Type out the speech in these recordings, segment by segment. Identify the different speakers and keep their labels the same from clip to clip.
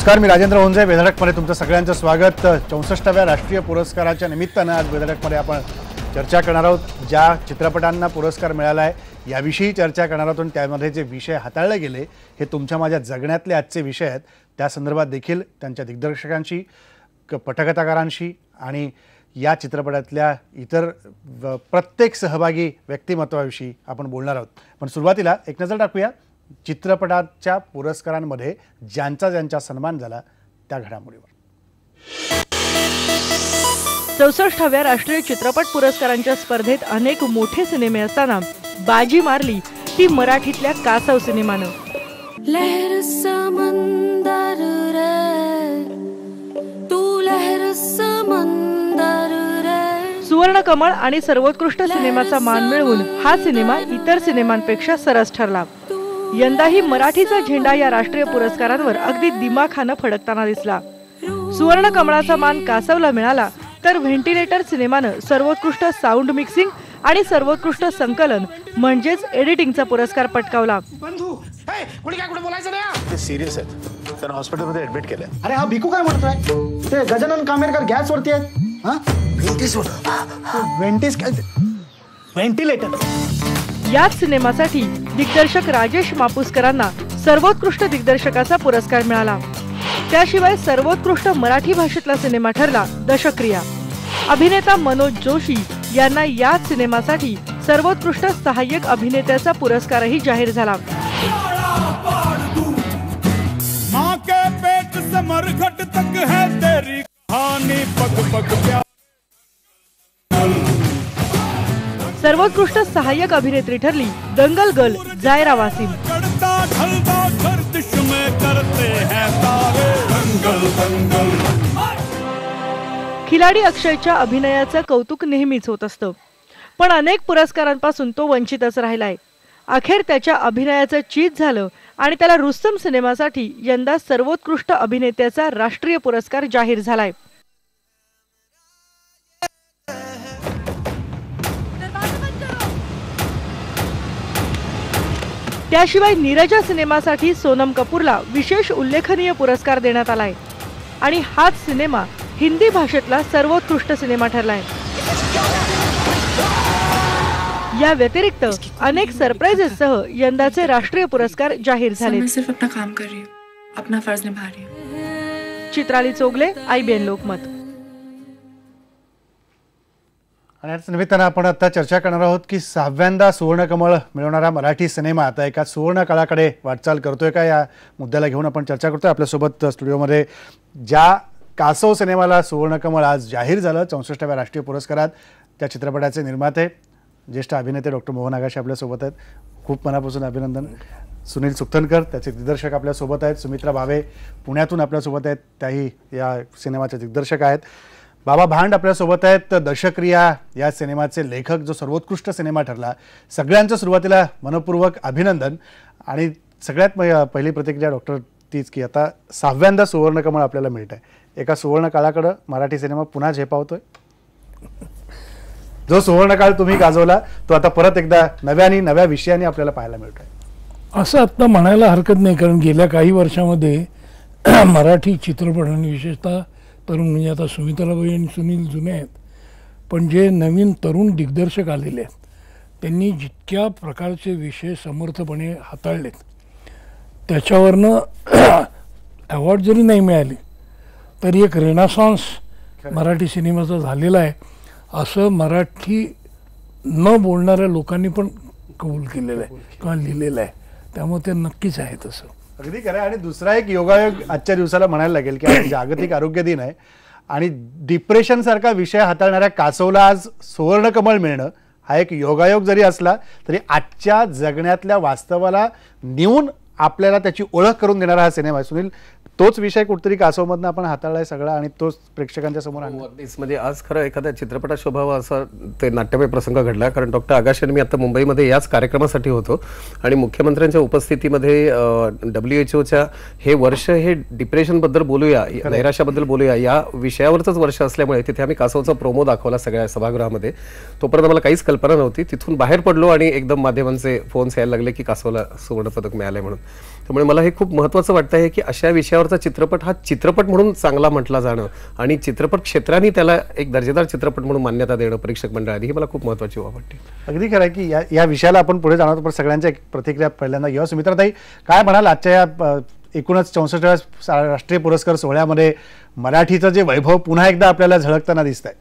Speaker 1: नमस्कार, मी राजेंद्र होंजे. बेधडकमध्ये तुमचं सगळ्यांचं स्वागत. 64व्या राष्ट्रीय पुरस्काराच्या निमित्तानं आज बेधडकमध्ये आपण चर्चा करणार आहोत. ज्या चित्रपटांना पुरस्कार मिळाला आहे याविषयी चर्चा करणार आहोत. त्यामध्ये जे विषय हाताळले गेले हे तुमच्या माझ्या जगण्यातले आजचे विषय आहेत. त्या संदर्भात देखील त्यांच्या दिग्दर्शकांशी, पटकथाकारांशी आणि या चित्रपटातल्या इतर प्रत्येक सहभागी व्यक्तिमत्वाविषयी आपण बोलणार आहोत. पण सुरुवातीला एक नजर टाकूया चित्रपटाच्या पुरस्कारांमध्ये ज्यांचा सन्मान झाला त्या घडामोडीवर.
Speaker 2: 64व्या राष्ट्रीय चित्रपट पुरस्कारांच्या स्पर्धेत अनेक मोठे सिनेमे असताना बाजी मारली ती मराठीतल्या कासव सिनेमानं.
Speaker 3: लहर समंदर रे तू लहर समंदर रे.
Speaker 2: सुवर्ण कमळ आणि सर्वोत्कृष्ट सिनेमाचा मान मिळवून हा सिनेमा इतर सिनेमांपेक्षा सरस ठरला. यंदाही मराठीचा झेंडा या राष्ट्रीय पुरस्कारांवर अगदी दिमाखानं फडकताना दिसला. सुवर्ण कमळाचा मान कासवला मिळाला तर व्हेंटिलेटर सिनेमानं सर्वोत्कृष्ट साऊंड मिक्सिंग आणि सर्वोत्कृष्ट संकलन म्हणजेच एडिटिंगचा पुरस्कार पटकावला.
Speaker 4: सिरियस आहेत, त्यांना हॉस्पिटलमध्ये ऍडमिट केलंय.
Speaker 5: अरे हा भिकू काय म्हणतोय? ते गजानन कामेरकर गॅस वरती आहेत. हा व्हेंटिलेटर.
Speaker 2: याच सिनेमासाठी दिग्दर्शक राजेश मापुसकरांना सर्वोत्कृष्ट दिग्दर्शकाचा पुरस्कार मिळाला. त्याशिवाय सर्वोत्कृष्ट मराठी भाषेतला सिनेमा ठरला दशक्रिया. अभिनेता मनोज जोशी यांना याच सिनेमासाठी सर्वोत्कृष्ट सहाय्यक अभिनेत्याचा पुरस्कारही जाहीर झाला. सर्वोत्कृष्ट सहाय्यक अभिनेत्री ठरली दंगल गर्ल जायरा वासिम. खिलाडी अक्षयच्या अभिनयाचं कौतुक नेहमीच होत असतं, पण अनेक पुरस्कारांपासून तो वंचितच राहिलाय. अखेर त्याच्या अभिनयाचं चीज झालं आणि त्याला रुस्तम सिनेमासाठी यंदा सर्वोत्कृष्ट अभिनेत्याचा राष्ट्रीय पुरस्कार जाहीर झालाय. त्याशिवाय नीरजा सिनेमासाठी सोनम कपूरला विशेष उल्लेखनीय पुरस्कार देण्यात आलाय आणि हाच सिनेमा हिंदी भाषेतला सर्वोत्कृष्ट सिनेमा ठरलाय. या व्यतिरिक्त अनेक सरप्राइजेससह यंदाचे राष्ट्रीय पुरस्कार जाहीर झाले. चित्राली चोगले, IBN लोकमत.
Speaker 1: आणि याच निमित्तानं आपण आता चर्चा करणार आहोत की 6व्यांदा सुवर्णकमळ मिळवणारा मराठी सिनेमा आता एका सुवर्ण काळाकडे वाटचाल करतोय का, या मुद्द्याला घेऊन आपण चर्चा करतोय. आपल्यासोबत स्टुडिओमध्ये ज्या कासव सिनेमाला सुवर्णकमळ आज जाहीर झालं 64व्या राष्ट्रीय पुरस्कारात, त्या चित्रपटाचे निर्माते ज्येष्ठ अभिनेते डॉक्टर मोहन आगाशे आपल्यासोबत आहेत. खूप मनापासून अभिनंदन. सुनील सुक्तनकर त्याचे दिग्दर्शक आपल्यासोबत आहेत. सुमित्रा भावे पुण्यातून आपल्यासोबत आहेत, त्याही या सिनेमाचे दिग्दर्शक आहेत. बाबा भांड आपल्यासोबत आहेत, दशक्रिया या सिनेमाचे लेखक, जो सर्वोत्कृष्ट सिनेमा ठरला. सगळ्यांचं सुरुवातीला मनपूर्वक अभिनंदन. आणि सगळ्यात पहिली प्रतिक्रिया डॉक्टर तीच की आता 6व्यांदा सुवर्णकमळ आपल्याला मिळत आहे. एका सुवर्ण काळाकडं मराठी सिनेमा पुन्हा झेपावतोय. जो सुवर्णकाळ तुम्ही गाजवला तो आता परत एकदा नव्या विषयाने आपल्याला पाहायला मिळतोय
Speaker 6: असं आता म्हणायला हरकत नाही. कारण गेल्या काही वर्षामध्ये मराठी चित्रपट आणि विशेषतः तरुण म्हणजे आता सुमित्राबाई आणि सुनील जुने आहेत, पण जे नवीन तरुण दिग्दर्शक आलेले आहेत त्यांनी जितक्या प्रकारचे विषय समर्थपणे हाताळलेत त्याच्यावरनं अवॉर्ड जरी नाही मिळाले तरी एक रेनासॉन्स मराठी सिनेमाचा झालेला आहे असं मराठी न बोलणाऱ्या लोकांनी पण कबूल केलेलं आहे किंवा लिहिलेलं आहे. त्यामुळे ते नक्कीच आहे तसं.
Speaker 1: अगदी खरं. आणि दुसरा एक योगायोग आजच्या दिवसाला म्हणायला लागेल की आज जागतिक आरोग्य दिन आहे आणि डिप्रेशन सारखा विषय हाताळणाऱ्या कासवला आज सुवर्णकमळ मिळणं हा एक योगायोग जरी असला तरी आजच्या जगण्यातल्या वास्तवाला नेऊन आपल्याला त्याची ओळख करून देणारा हा सिनेमा आहे. सुनील, तोच विषय कुठेतरी कासवमधनं आपण हाताळलाय सगळा आणि तोच प्रेक्षकांच्या समोर आणला.
Speaker 7: अगदीच म्हणजे आज खरं एखाद्या चित्रपटात शोभावा असा ते नाट्यमय प्रसंग घडला. कारण डॉक्टर आगाशे मी आता मुंबईमध्ये याच कार्यक्रमासाठी होतो आणि मुख्यमंत्र्यांच्या उपस्थितीमध्ये WHO हे वर्ष हे डिप्रेशनबद्दल बोलूया, नैराश्याबद्दल बोलूया या विषयावरच वर्ष असल्यामुळे तिथे आम्ही कासवचा प्रोमो दाखवला सगळ्या सभागृहामध्ये. तोपर्यंत मला काहीच कल्पना नव्हती. तिथून बाहेर पडलो आणि एकदम माध्यमांचे फोन्स यायला लागले की कासवला सुवर्णपदक मिळालंय म्हणून. त्यामुळे मला हे खूप महत्त्वाचं वाटतं आहे की अशा विषयावरचा चित्रपट हा चित्रपट म्हणून चांगला म्हटला जाणं आणि चित्रपट क्षेत्राने त्याला एक दर्जेदार चित्रपट म्हणून मान्यता देणं परीक्षक मंडळाने ही मला खूप महत्त्वाची बाब वाटते.
Speaker 1: अगदी खरं आहे की या विषयाला आपण पुढे जाणार, पण सगळ्यांच्या एक प्रतिक्रिया पहिल्यांदा घेऊया. सुमित्राताई, काय म्हणाल आजच्या या एकूणच 64व्या राष्ट्रीय पुरस्कार सोहळ्यामध्ये मराठीचं जे वैभव पुन्हा एकदा आपल्याला झळकताना दिसतंय?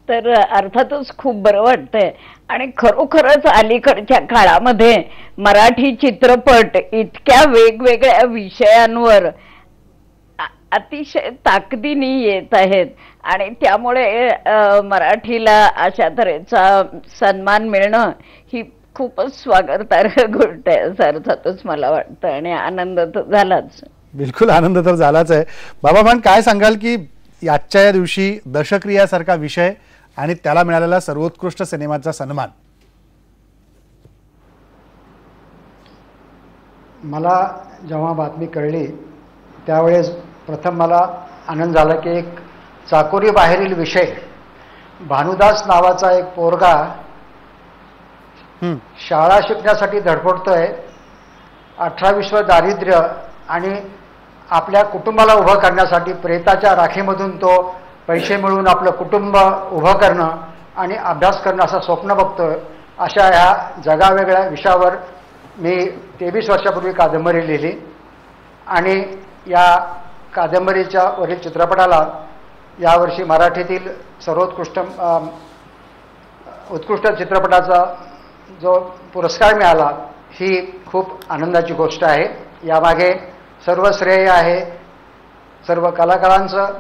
Speaker 8: तर अर्थातच खूप बरं वाटतंय आणि खरोखरच अलीकडच्या काळामध्ये मराठी चित्रपट इतक्या वेगवेगळ्या विषयांवर अतिशय ताकदीने येत आहेत आणि त्यामुळे मराठीला अशा तऱ्हेचा सन्मान मिळणं ही खूपच स्वागतार्ह गोष्ट आहे असं अर्थातच मला वाटतं आणि आनंद तर झालाच.
Speaker 1: बिलकुल आनंद तर झालाच आहे. बाबाभान, काय सांगाल की आजच्या या दिवशी दशक्रियासारखा विषय आणि त्याला मिळालेला सर्वोत्कृष्ट सिनेमाचा सन्मान?
Speaker 9: मला जेव्हा बातमी कळली त्यावेळेस प्रथम मला आनंद झाला की एक चाकोरी बाहेरील विषय, भानुदास नावाचा एक पोरगा शाळा शिकण्यासाठी धडपडतोय, 18-20 दारिद्र्य आणि आपल्या कुटुंबाला उभं करण्यासाठी प्रेताच्या राखीमधून तो पैसे मिळवून आपलं कुटुंब उभं करणं आणि अभ्यास करणं असं स्वप्न बघतोय. अशा ह्या जगावेगळ्या विषयावर मी 23 वर्षापूर्वी कादंबरी लिहिली आणि या कादंबरीच्या वरील चित्रपटाला यावर्षी मराठीतील उत्कृष्ट चित्रपटाचा जो पुरस्कार मिळाला ही खूप आनंदाची गोष्ट आहे. यामागे सर्व श्रेय आहे सर्व कलाकारांचं,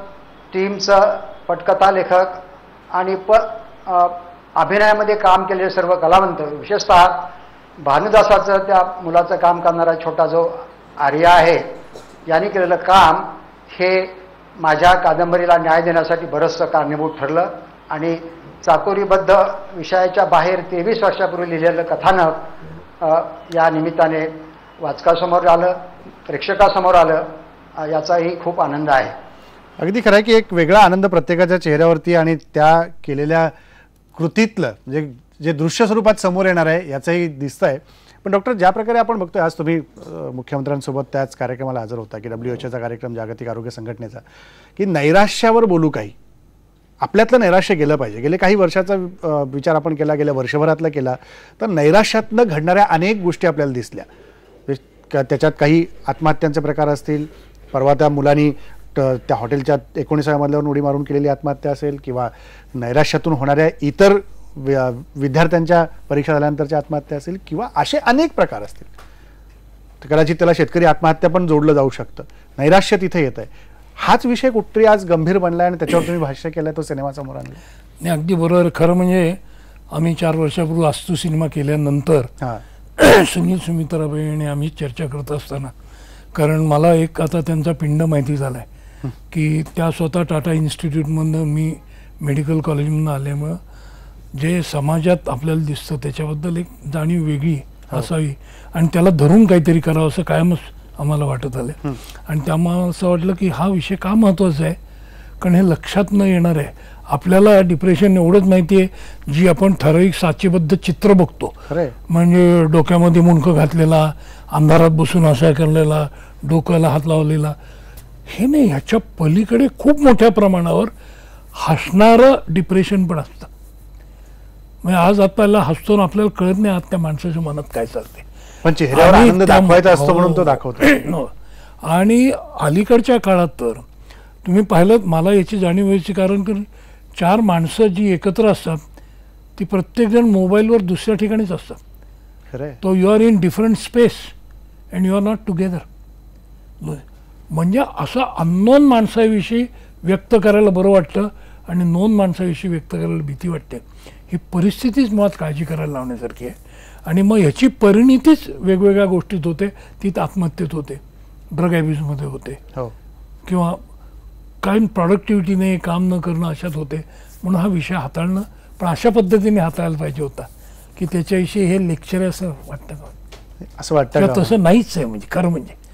Speaker 9: टीमचं, पटकथा लेखक आणि अभिनयामध्ये काम केलेले सर्व कलावंत, विशेषतः भानुदासाचं त्या मुलाचं काम करणारा छोटा जो आर्या आहे यांनी केलेलं काम हे माझ्या कादंबरीला न्याय देण्यासाठी बरंचसं कारणीभूत ठरलं आणि चाकोरीबद्ध विषयाच्या बाहेर 23 वर्षापूर्वी लिहिलेलं कथानक या निमित्ताने वाचकासमोर आलं, प्रेक्षकासमोर आलं, याचाही खूप आनंद आहे.
Speaker 1: अगदी खरं आहे की एक वेगळा आनंद प्रत्येकाच्या चेहऱ्यावरती आणि त्या केलेल्या कृतीतलं म्हणजे जे दृश्य स्वरूपात समोर येणार आहे याचंही दिसतंय. पण डॉक्टर, ज्या प्रकारे आपण बघतोय, आज तुम्ही मुख्यमंत्र्यांसोबत त्याच कार्यक्रमाला हजर होता की WHO कार्यक्रम, जागतिक आरोग्य संघटनेचा, की नैराश्यावर बोलू, काही आपल्यातलं नैराश्य गेलं पाहिजे. गेले काही वर्षाचा विचार आपण केला, गेल्या वर्षभरातला केला तर नैराश्यातनं घडणाऱ्या अनेक गोष्टी आपल्याला दिसल्या. त्याच्यात काही आत्महत्यांचे प्रकार असतील, परवा त्या मुलांनी त्या हॉटेलच्या 19व्या मजल्यावरून उडी मारून केलेली आत्महत्या असेल, किंवा नैराश्यातून होणाऱ्या इतर विद्यार्थ्यांच्या परीक्षा झाल्यानंतरच्या आत्महत्या असेल, किंवा असे अनेक प्रकार असतील. तर कदाचित त्याला शेतकरी आत्महत्या पण जोडलं जाऊ शकतं. नैराश्य तिथे येत आहे. हाच विषय कुठतरी आज गंभीर बनला आणि त्याच्यावर तुम्ही भाष्य केलंय, तो सिनेमा समोर आणला.
Speaker 6: नाही, अगदी बरोबर. खरं म्हणजे आम्ही 4 वर्षापूर्वी आस्तू सिनेमा केल्यानंतर सुनील सुमित्राबाई आणि आम्ही चर्चा करत असताना, कारण मला एक आता त्यांचा पिंड माहिती झाला आहे की त्या स्वतः टाटा इन्स्टिट्यूटमधनं, मी मेडिकल कॉलेजमधून आल्यामुळं जे समाजात आपल्याला दिसतं त्याच्याबद्दल एक जाणीव वेगळी असावी आणि त्याला धरून काहीतरी करावं असं कायमच आम्हाला वाटत आलं. आणि त्यामुळे असं वाटलं की हा विषय का महत्त्वाचा आहे, कारण हे लक्षात न येणार आहे. आपल्याला डिप्रेशन एवढंच माहिती आहे जी आपण ठराविक साचेबद्ध चित्र बघतो, म्हणजे डोक्यामध्ये मुंडकं घातलेला, अंधारात बसून असा करलेला, डोक्याला हात लावलेला, हे नाही. ह्याच्या पलीकडे खूप मोठ्या प्रमाणावर हसणारं डिप्रेशन पण असतं. म्हणजे आज आपल्याला हसतो, आपल्याला कळत नाही आत त्या माणसाच्या मनात काय चालते,
Speaker 1: पण चेहऱ्यावर आनंद दाखवायचा असतो म्हणून तो दाखवतो.
Speaker 6: आणि अलीकडच्या काळात तर तुम्ही पाहिलं, मला याची जाणीव व्हायची, कारण 4 माणसं जी एकत्र असतात ती प्रत्येकजण मोबाईलवर दुसऱ्या ठिकाणीच असतात.
Speaker 1: खरं,
Speaker 6: तो you are in different space and you are not together. म्हणजे असं अननोन माणसाविषयी व्यक्त करायला बरं वाटतं आणि नोन माणसाविषयी व्यक्त करायला भीती वाटते. ही परिस्थितीच मुळात काळजी करायला लावण्यासारखी आहे. आणि मग याची परिणितीच वेगवेगळ्या गोष्टीत होते. ती आत्महत्येत होते, ड्रग ॲब्यूजमध्ये होते, किंवा काही प्रॉडक्टिव्हिटीने काम न करणं अशात होते. म्हणून हा विषय हाताळणं पण अशा पद्धतीने हाताळायला पाहिजे होता की त्याच्याविषयी हे लेक्चर आहे असं वाटतं का?
Speaker 1: असं वाटतं
Speaker 6: तसं नाहीच आहे. म्हणजे खरं म्हणजे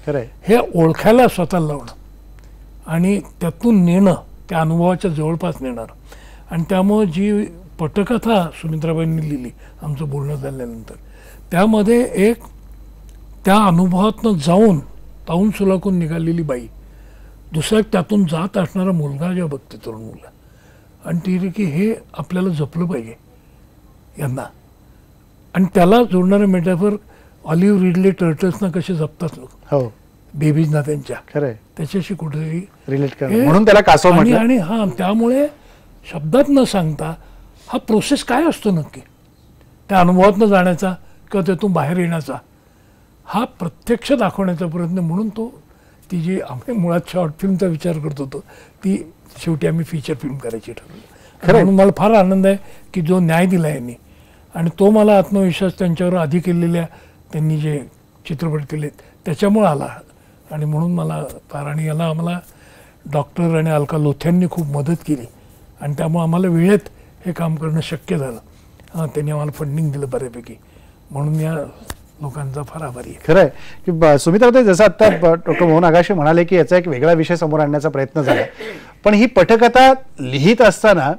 Speaker 6: हे ओळखायला स्वतःला लावणं आणि त्यातून नेणं, त्या अनुभवाच्या जवळपास नेणार. आणि त्यामुळं जी पटकथा सुमित्राबाईंनी लिहिली आमचं बोलणं झाल्यानंतर, त्यामध्ये एक त्या अनुभवातनं जाऊन ताऊन सुलाखून निघालेली बाई, दुसरा एक त्यातून जात असणारा मुलगा जेव्हा बघते, तरुण मुलगा, आणि ती की हे आपल्याला जपलं पाहिजे यांना, आणि त्याला जोडणारं मेटाफर ऑलिव्ह रिडले टर्टल्सना कसे जपतात लोक,
Speaker 1: हो,
Speaker 6: बेबीजना त्यांच्या,
Speaker 1: खरंय,
Speaker 6: त्याच्याशी कुठेतरी
Speaker 1: रिलेट करणं, म्हणून त्याला कासव म्हटलं.
Speaker 6: आणि हा त्यामुळे शब्दात न सांगता हा प्रोसेस काय असतो नक्की त्या अनुभवातनं जाण्याचा किंवा त्यातून बाहेर येण्याचा, हा प्रत्यक्ष दाखवण्याचा प्रयत्न. म्हणून तो ती जी आम्ही मुळात शॉर्ट फिल्मचा विचार करत होतो ती शेवटी आम्ही फीचर फिल्म करायची ठरवली. म्हणून मला फार आनंद आहे की जो न्याय दिला यांनी, आणि तो मला आत्मविश्वास त्यांच्यावर आधी केलेल्या त्यांनी जे चित्रपट केलेत त्याच्यामुळे आला. आणि म्हणून मला फार, आणि याला आम्हाला डॉक्टर आणि अलका लोथ्यांनी खूप मदत केली, आणि त्यामुळे आम्हाला वेळेत हे काम करणं शक्य झालं. त्यांनी आम्हाला फंडिंग दिलं बऱ्यापैकी, म्हणून या लोकांचा फार आभारी आहे.
Speaker 1: खरं आहे की सुमित्रा, जसं आता डॉक्टर मोहन आगाशे म्हणाले की याचा एक वेगळा विषय समोर आणण्याचा प्रयत्न झाला, पण ही पटकथा लिहित असताना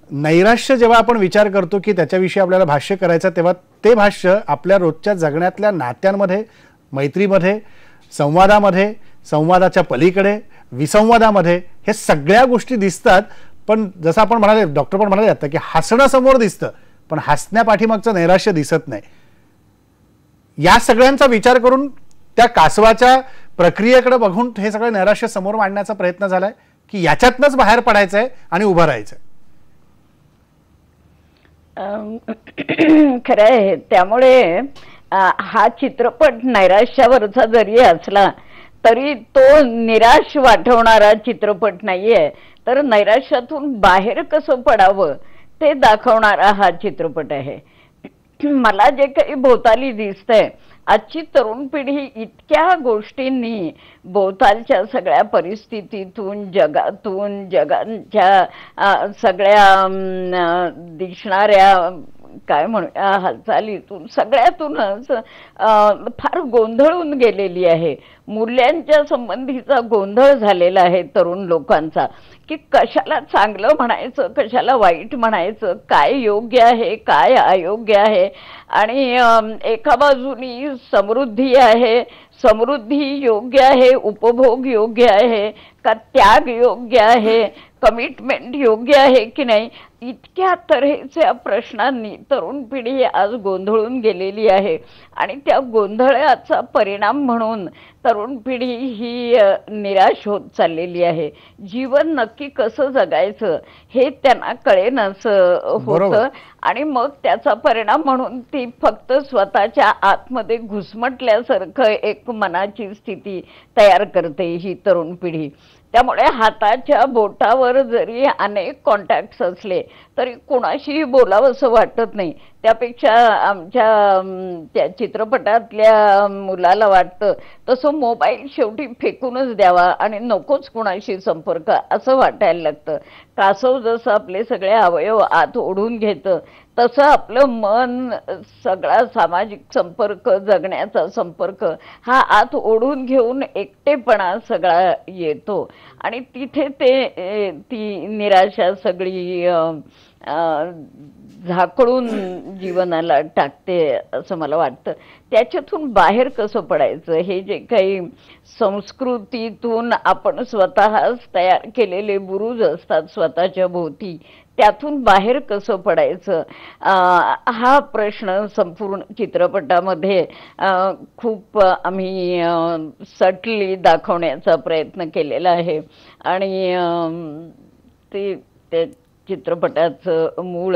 Speaker 1: नैराश्य जेव्हा आपण विचार करतो की त्याच्याविषयी आपल्याला भाष्य करायचं, तेव्हा ते भाष्य आपल्या रोजच्या जगण्यातल्या नात्यांमध्ये, मैत्रीमध्ये, संवादामध्ये, संवादाच्या पलीकडे, विसंवादामध्ये, हे सगळ्या गोष्टी दिसतात. पण जसं आपण म्हणाले, डॉक्टर पण म्हणाले आता की हसणं समोर दिसतं पण हसण्यापाठीमागचं नैराश्य दिसत नाही. या सगळ्यांचा विचार करून त्या कासवाच्या प्रक्रियेकडे बघून हे सगळं नैराश्य समोर मांडण्याचा प्रयत्न झालाय की याच्यातनंच बाहेर पडायचंय आणि उभं राहायचंय.
Speaker 8: खरं आहे. त्यामुळे हा चित्रपट नैराश्यावरचा जरी असला तरी तो निराश वाटवणारा चित्रपट नाहीये, तर नैराश्यातून बाहेर कसं पडावं ते दाखवणारा हा चित्रपट आहे. मला जे काही भोवताली दिसतंय, आजची तरुण पिढी इतक्या गोष्टींनी, भोवतालच्या सगळ्या परिस्थितीतून, जगांच्या सगळ्या दिसणाऱ्या काय म्हणूया हालचालीतून, सगळ्यातूनच फार गोंधळून गेलेली आहे. मूल्यांच्या संबंधीचा गोंधळ झालेला आहे तरुण लोकांचा, की कशाला चांगलं म्हणायचं, कशाला वाईट म्हणायचं, काय योग्य आहे, काय अयोग्य आहे. आणि एका बाजूनी समृद्धी आहे, समृद्धी योग्य आहे, उपभोग योग्य आहे का त्याग योग्य आहे, कमिटमेंट योग्य आहे की नाही, इतक्या तऱ्हेच्या प्रश्नांनी तरुण पिढी आज गोंधळून गेलेली आहे. आणि त्या गोंधळाचा परिणाम म्हणून तरुण पिढी ही निराश होत चाललेली आहे. जीवन नक्की कसं जगायचं हे त्यांना कळेनच होतं, आणि मग त्याचा परिणाम म्हणून ती फक्त स्वतःच्या आतमध्ये घुसमटल्यासारखं एक मनाची स्थिती तयार करते ही तरुण पिढी. त्यामुळे हाताच्या बोटावर जरी अनेक कॉन्टॅक्ट्स असले तरी कोणाशीही बोलावंसं वाटत नाही. त्यापेक्षा आमच्या त्या चित्रपटातल्या मुलाला वाटतं तसं मोबाईल शेवटी फेकूनच द्यावा आणि नकोच कुणाशी संपर्क, असं वाटायला लागतं. कासव जसं आपले सगळे अवयव आत ओढून घेतं तसं आपलं मन, सगळा सामाजिक संपर्क, जगण्याचा संपर्क हा आत ओढून घेऊन एकटेपणा सगळा येतो, आणि तिथे ती निराशा सगळी झाकळून जीवनाला टाकते असं मला वाटतं. त्याच्यातून बाहेर कसं पडायचं, हे जे काही संस्कृतीतून आपण स्वतःच तयार केलेले बुरुज असतात स्वतःच्या भोवती, त्यातून बाहेर कसं पडायचं, हा प्रश्न संपूर्ण चित्रपटामध्ये खूप आम्ही सटली दाखवण्याचा प्रयत्न केलेला आहे. आणि ते चित्रपटाचं मूळ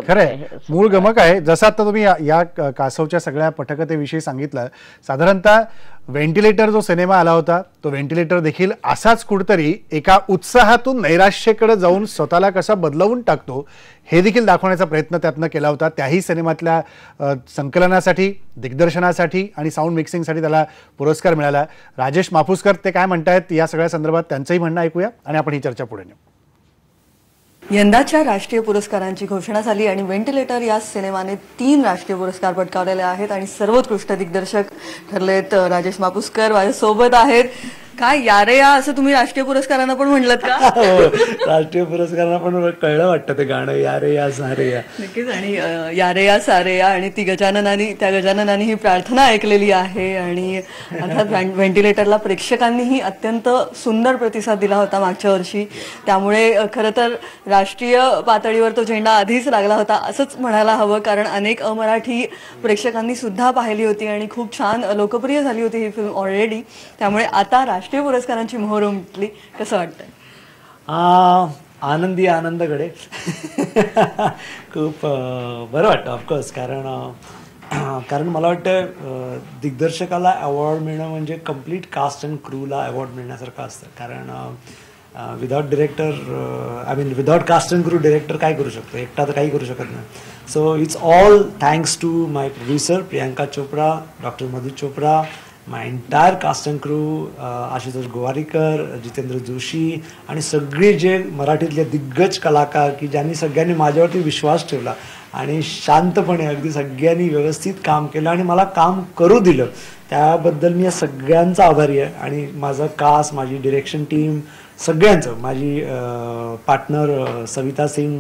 Speaker 1: खरंय, मूळ गमक आहे. जसं आता तुम्ही या कासवच्या सगळ्या पटकथेविषयी सांगितलं, साधारणतः व्हेंटिलेटर जो सिनेमा आला होता तो व्हेंटिलेटर देखील असाच कुठतरी एका उत्साहातून नैराश्याकडे जाऊन स्वतःला कसा बदलवून टाकतो हे देखील दाखवण्याचा प्रयत्न त्यातनं केला होता. त्याही सिनेमातल्या संकलनासाठी, दिग्दर्शनासाठी आणि साऊंड मिक्सिंगसाठी त्याला पुरस्कार मिळाला. राजेश माफुसकर ते काय म्हणतायत या सगळ्या संदर्भात, त्यांचंही म्हणणं ऐकूया आणि आपण ही चर्चा पुढे नेऊ.
Speaker 10: यंदाच्या राष्ट्रीय पुरस्कारांची घोषणा झाली आणि व्हेंटिलेटर या सिनेमाने 3 राष्ट्रीय पुरस्कार पटकावलेले आहेत आणि सर्वोत्कृष्ट दिग्दर्शक ठरलेत राजेश मापुसकर माझ्यासोबत आहेत. काय या रे या असं तुम्ही राष्ट्रीय पुरस्कारांना पण म्हणलं का?
Speaker 11: राष्ट्रीय पुरस्कारांना पण कळलं वाटतं ते गाणं या रे या सारे या.
Speaker 10: नक्कीच. आणि या रे या सारे या आणि त्या गजाननानी ही प्रार्थना ऐकलेली आहे. आणि अर्थात व्हेंटिलेटरला प्रेक्षकांनीही अत्यंत सुंदर प्रतिसाद दिला होता मागच्या वर्षी. त्यामुळे खरं तर राष्ट्रीय पातळीवर तो झेंडा आधीच लागला होता असंच म्हणायला हवं, कारण अनेक अमराठी प्रेक्षकांनी सुद्धा पाहिली होती आणि खूप छान लोकप्रिय झाली होती ही फिल्म ऑलरेडी. त्यामुळे आता राष्ट्रीय पुरस्कारांची मोहर उमटली. कसं वाटतंय?
Speaker 11: आनंदकडे खूप बरं वाटतं ऑफकोर्स, कारण मला वाटतं दिग्दर्शकाला अवॉर्ड मिळणं म्हणजे कम्प्लीट कास्ट अँड क्रूला अवॉर्ड मिळण्यासारखं असतं. कारण without director without cast and crew director काय करू शकतो, एकटा तर काही करू शकत नाही. So it's all thanks to my producer Priyanka Chopra, doctor Madhu Chopra, my entire cast and crew, Ashutosh Gowariker, Jitendra Joshi आणि सगळे जे मराठीतले दिग्गज कलाकार की ज्यांनी सगळ्यांनी माझ्यावरती विश्वास ठेवला आणि शांतपणे अगदी सगळ्यांनी व्यवस्थित काम केलं आणि मला काम करू दिलं, त्याबद्दल मी या सगळ्यांचा आभारी आहे. आणि माझं कास्ट, माझी डिरेक्शन टीम, सगळ्यांचं, माझी partner Savita Singh,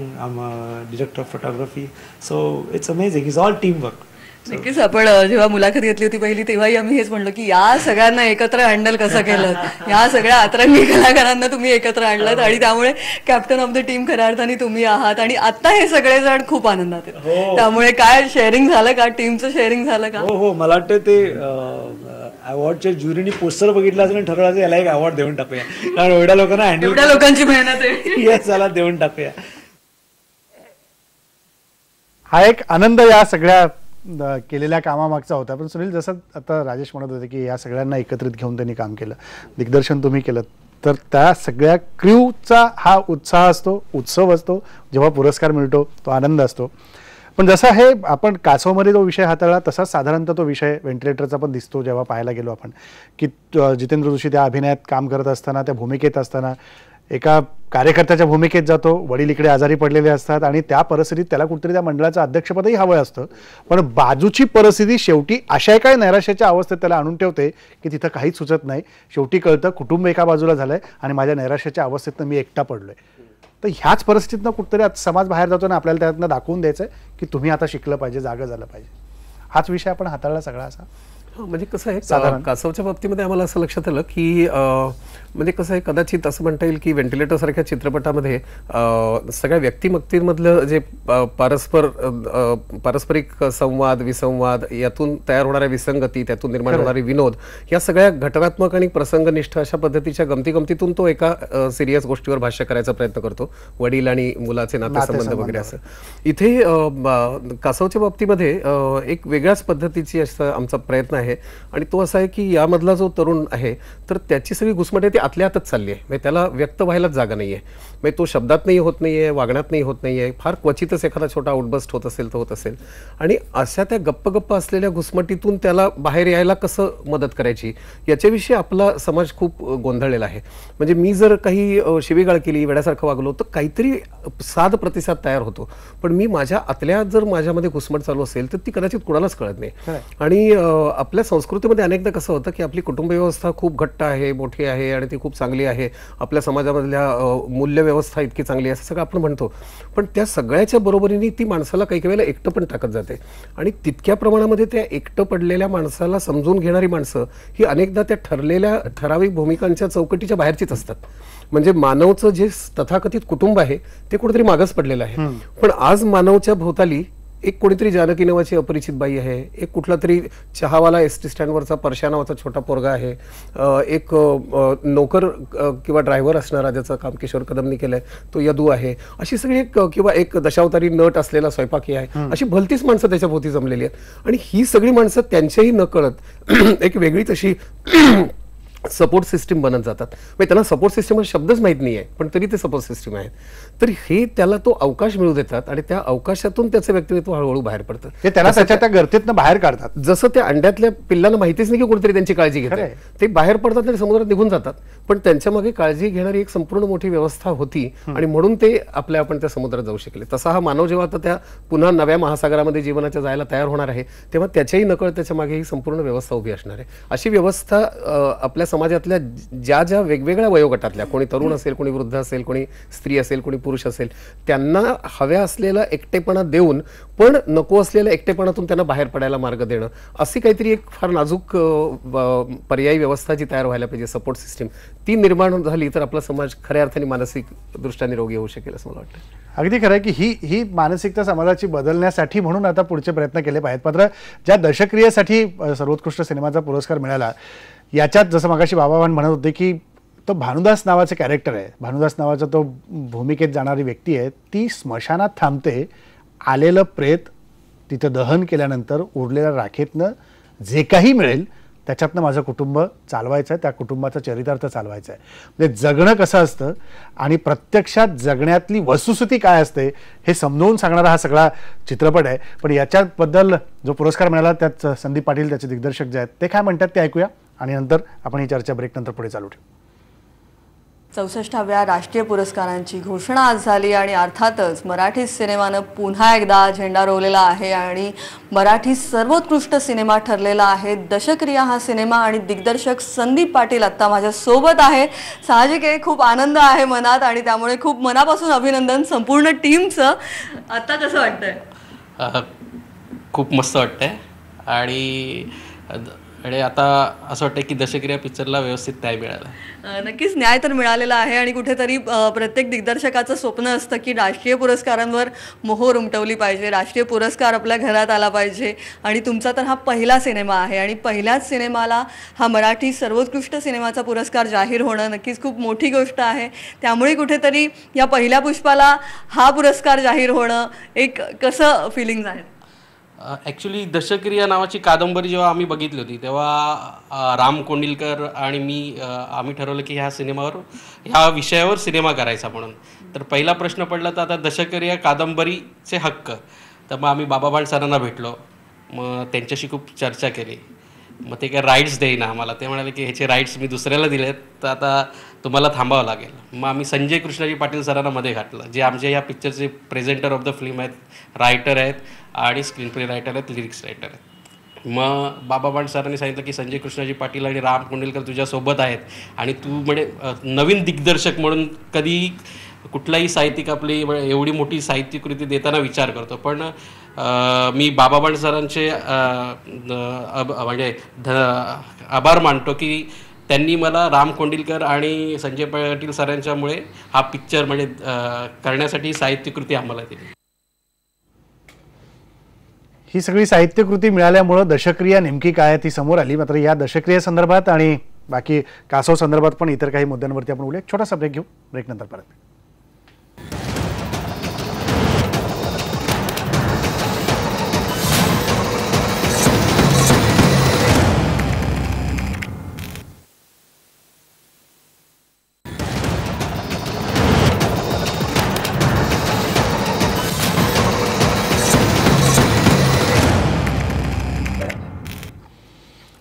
Speaker 11: director of photography. So it's amazing, it's all team work.
Speaker 10: नक्कीच. आपण जेव्हा मुलाखत घेतली होती पहिली तेव्हाही आम्ही हेच म्हणलो की या सगळ्यांना एकत्र हँडल कसं केलं, या सगळ्या अतरंगी कलाकारांना तुम्ही एकत्र आणलं आणि त्यामुळे कॅप्टन ऑफ द टीम खऱ्या अर्थाने तुम्ही आहात. आणि आता हे सगळेजण खूप आनंदात आहेत. त्यामुळे काय शेअरिंग झालं का, टीमचं शेअरिंग झालं का?
Speaker 11: हो, मला वाटतं ते अवॉर्डच्या ज्युरीनी पोस्टर बघितलं असं ठरवलं याला एक अवॉर्ड देऊन टाकूया, कारण एवढ्या लोकांना हँडल,
Speaker 10: एवढ्या लोकांची मेहनत आहे,
Speaker 11: येस याला देऊन टाकूया.
Speaker 1: हा एक आनंद या सगळ्या केलेल्या कामामागचा होता. पण सुनील, जसं आता राजेश म्हणत होते की या सगळ्यांना एकत्रित घेऊन त्यांनी काम केलं, दिग्दर्शन तुम्ही केलं, तर त्या सगळ्या क्रूचा हा उत्साह असतो, उत्सव असतो, जेव्हा पुरस्कार मिळतो तो आनंद असतो. पण जसं हे आपण कासवमध्ये जो विषय हाताळला तसाच साधारणतः तो विषय व्हेंटिलेटरचा पण दिसतो जेव्हा पाहायला गेलो आपण, की जितेंद्र जोशी त्या अभिनयात काम करत असताना, त्या भूमिकेत असताना एका कार्यकर्त्याच्या भूमिकेत जातो, वडील इकडे आजारी पडलेले असतात आणि त्या परिस्थितीत त्याला कुठेतरी त्या मंडळाचं अध्यक्षपदही हवं असतं. पण बाजूची परिस्थिती शेवटी अशा काय नैराश्याच्या अवस्थेत त्याला आणून ठेवते की तिथं काहीच सुचत नाही. शेवटी कळतं कुटुंब एका बाजूला झालंय आणि माझ्या नैराश्याच्या अवस्थेतनं मी एकटा पडलोय. तर ह्याच परिस्थितीतनं कुठेतरी आता समाज बाहेर जातो आणि आपल्याला त्यातनं दाखवून द्यायचं आहे की तुम्ही आता शिकलं पाहिजे, जागं झालं पाहिजे. हाच विषय आपण हाताळला सगळा असा.
Speaker 7: म्हणजे कसं आहे, कासवच्या बाबतीमध्ये आम्हाला असं लक्षात आलं की म्हणजे कसं आहे, कदाचित असं म्हणता येईल की व्हेंटिलेटर सारख्या चित्रपटामध्ये सगळ्या व्यक्तिमत्तींमधलं जे पारस्परिक संवाद, विसंवाद, यातून तयार होणाऱ्या विसंगती, त्यातून निर्माण होणारे विनोद, या सगळ्या घटनात्मक आणि प्रसंगनिष्ठ अशा पद्धतीच्या गमतीगमतीतून तो एका सिरियस गोष्टीवर भाष्य करायचा प्रयत्न करतो, वडील आणि मुलाचे नातेसंबंध वगैरे. असं इथे कासवच्या बाबतीमध्ये एक वेगळ्याच पद्धतीची असा आमचा प्रयत्न आहे. आणि तो असा आहे की यामधला जो तरुण आहे तर त्याची सगळी घुसमटे ती आतल्या आतच चालली आहे. म्हणजे त्याला व्यक्त व्हायलाच जागा नाही आहे. म्हणजे तो शब्दातही होत नाही आहे, वागण्यातही होत नाही आहे, फार क्वचितच एखादा छोटा आउटबस्ट होत असेल तर होत असेल. आणि अशा त्या गप्प असलेल्या घुसमटीतून त्याला बाहेर यायला कसं मदत करायची याच्याविषयी आपला समाज खूप गोंधळलेला आहे. म्हणजे मी जर काही शिवीगाळ केली, वेड्यासारखं वागलो तर काहीतरी साध प्रतिसाद तयार होतो, पण मी माझ्या आतल्या जर माझ्यामध्ये घुसमट चालू असेल तर ती कदाचित कुणालाच कळत नाही. आणि आपल्या संस्कृतीमध्ये अनेकदा कसं होतं की आपली कुटुंब व्यवस्था खूप घट्ट आहे, मोठी आहे आणि ती खूप चांगली आहे, आपल्या समाजामधल्या मूल्य व्यवस्था इतकी चांगली आहे असं सगळं आपण म्हणतो. पण त्या सगळ्याच्या बरोबरीने ती माणसाला काही काही वेळेला एकटं पण टाकत जाते. आणि तितक्या प्रमाणामध्ये त्या एकटं पडलेल्या माणसाला समजून घेणारी माणसं ही अनेकदा त्या ठराविक भूमिकांच्या चौकटीच्या बाहेरचीच असतात. म्हणजे मानवचं जे तथाकथित कुटुंब आहे ते कुठेतरी मागच पडलेलं आहे. पण आज मानवच्या भोवताली एक कोणीतरी जानकी नावाची अपरिचित बाई आहे, एक कुठला तरी चहावाला एसटी स्टँडवरचा परशा नावाचा छोटा पोरगा आहे, एक नोकर किंवा ड्रायव्हर असणारा ज्याचं काम किशोर कदमनी केलंय तो यदू आहे, अशी सगळी किंवा एक दशावतारी नट असलेला स्वयंपाकी आहे, अशी भलतीच माणसं त्याच्या भोवती जमलेली आहेत. आणि ही सगळी माणसं त्यांच्याही न कळत एक वेगळीच अशी सपोर्ट सिस्टीम बनत जातात. म्हणजे त्यांना सपोर्ट सिस्टीम हा शब्दच माहीत नाही आहे, पण तरी ते सपोर्ट सिस्टीम आहेत. तर हे त्याला तो अवकाश मिळू देतात आणि त्या अवकाशातून त्याचं व्यक्तिमत्व हळूहळू बाहेर पडतं.
Speaker 1: ते त्याला त्या गर्दीतनं बाहेर काढतात.
Speaker 7: जसं त्या अंड्यातल्या पिल्लांना माहितीच नाही की कोणतरी त्यांची काळजी घेतात, ते बाहेर पडतात आणि समुद्रात निघून जातात, पण त्यांच्या मागे काळजी घेणारी एक संपूर्ण मोठी व्यवस्था होती आणि म्हणून ते आपण त्या समुद्रात जाऊ शकले. तसा हा मानव जेव्हा आता त्या पुन्हा नव्या महासागरामध्ये जीवनाच्या जायला तयार होणार आहे तेव्हा त्याच्याही नकळत त्याच्या मागे ही संपूर्ण व्यवस्था उभी असणार आहे. अशी व्यवस्था आपल्या समाजातल्या ज्या ज्या वेगवेगळ्या वयोगटातल्या, कोणी तरुण असेल, कोणी वृद्ध असेल, कोणी स्त्री असेल, कोणी पुरुष असेल, त्यांना हव्या असलेला एकटेपणा देऊन पण नको असलेल्या एकटेपणातून त्यांना बाहेर पडायला मार्ग देणं, अशी काहीतरी एक फार नाजूक पर्यायी व्यवस्था जी तयार व्हायला पाहिजे, सपोर्ट सिस्टीम, ती निर्माण झाली तर आपला समाज खऱ्या अर्थाने मानसिक दृष्ट्या निरोगी होऊ शकेल असं मला वाटतं.
Speaker 1: अगदी खरं आहे की ही मानसिकता समाजाची बदलण्यासाठी म्हणून आता पुढचे प्रयत्न केले पाहिजेत. मात्र ज्या दशक्रियेसाठी सर्वोत्कृष्ट सिनेमाचा पुरस्कार मिळाला, याच्यात जसं मगाशी बाबाबान म्हणत होते की तो भानुदास नावाचं कॅरेक्टर आहे, भानुदास नावाचा तो भूमिकेत जाणारी व्यक्ती आहे, ती स्मशानात थांबते, आलेलं प्रेत तिथं दहन केल्यानंतर उरलेल्या राखेतनं जे काही मिळेल त्याच्यातनं माझं कुटुंब चालवायचं आहे, त्या कुटुंबाचा चरितार्थ चालवायचा आहे. म्हणजे जगणं कसं असतं आणि प्रत्यक्षात जगण्यातली वस्तुस्थिती काय असते हे समजावून सांगणारा हा सगळा चित्रपट आहे. पण याच्याबद्दल जो पुरस्कार मिळाला त्यात संदीप पाटील त्याचे दिग्दर्शक जे आहेत ते काय म्हणतात ते ऐकूया आणि नंतर आपण ही चर्चा ब्रेकनंतर पुढे चालू ठेवू.
Speaker 10: 64व्या राष्ट्रीय पुरस्कारांची घोषणा आज झाली आणि अर्थातच मराठी सिनेमानं पुन्हा एकदा झेंडा रोवलेला आहे आणि मराठी सर्वोत्कृष्ट सिनेमा ठरलेला आहे दशक्रिया हा सिनेमा. आणि दिग्दर्शक संदीप पाटील आत्ता माझ्या सोबत आहे. साहजिक आहे, खूप आनंद आहे मनात आणि त्यामुळे खूप मनापासून अभिनंदन संपूर्ण टीमचं. आता कसं वाटतंय?
Speaker 12: खूप मस्त वाटतंय आणि आता असं वाटतं की दशक्रिया पिक्चरला व्यवस्थित न्याय मिळाला.
Speaker 10: नक्कीच न्याय तर मिळालेला आहे आणि कुठेतरी प्रत्येक दिग्दर्शकाचं स्वप्न असतं की राष्ट्रीय पुरस्कारांवर मोहोर उमटवली पाहिजे, राष्ट्रीय पुरस्कार आपल्या घरात आला पाहिजे. आणि तुमचा तर हा पहिला सिनेमा आहे आणि पहिल्याच सिनेमाला हा मराठी सर्वोत्कृष्ट सिनेमाचा पुरस्कार जाहीर होणं नक्कीच खूप मोठी गोष्ट आहे. त्यामुळे कुठेतरी या पहिल्या पुष्पाला हा पुरस्कार जाहीर होणं एक कसं फिलिंग्स आहे?
Speaker 12: ॲक्च्युली दशक्रिया नावाची कादंबरी जेव्हा आम्ही बघितली होती तेव्हा राम कोंडिलकर आणि आम्ही ठरवलं की ह्या विषयावर सिनेमा करायचा म्हणून. तर पहिला प्रश्न पडला तर आता दशक्रिया कादंबरीचे हक्क. तर मग आम्ही बाबाबान सरांना भेटलो, मग त्यांच्याशी खूप चर्चा केली. मग ते काय राईट्स देईना आम्हाला, ते म्हणाले की ह्याचे राईट्स मी दुसऱ्याला दिलेत तर आता तुम्हाला थांबावं लागेल. मग आम्ही संजय कृष्णाजी पाटील सरांना मध्ये घातलं, जे आमच्या या पिक्चरचे प्रेझेंटर ऑफ द फिल्म आहेत, रायटर आहेत आणि स्क्रीन प्ले रायटर आहेत, लिरिक्स रायटर आहेत. मग बाबाबान सरांनी सांगितलं की संजय कृष्णाजी पाटील आणि राम कोंडिलकर तुझ्यासोबत आहेत आणि तू म्हणजे नवीन दिग्दर्शक म्हणून कधी कुठलाही साहित्यिक आपली एवढी मोठी साहित्यकृती देताना विचार करतो, पण मी बाबाबान सरांचे म्हणजे आभार मानतो की त्यांनी मला राम कोंडिलकर आणि संजय पाटील सरांच्यामुळे हा पिक्चर म्हणजे करण्यासाठी साहित्यकृती आम्हाला दिली.
Speaker 1: ही सगळी साहित्यकृती मिळाल्यामुळं दशक्रिया नेमकी काय ती समोर आली. मात्र या दशक्रियेसंदर्भात आणि बाकी कासव संदर्भात पण इतर काही मुद्द्यांवरती आपण बोलूया. छोटासा ब्रेक घेऊ, ब्रेकनंतर परत.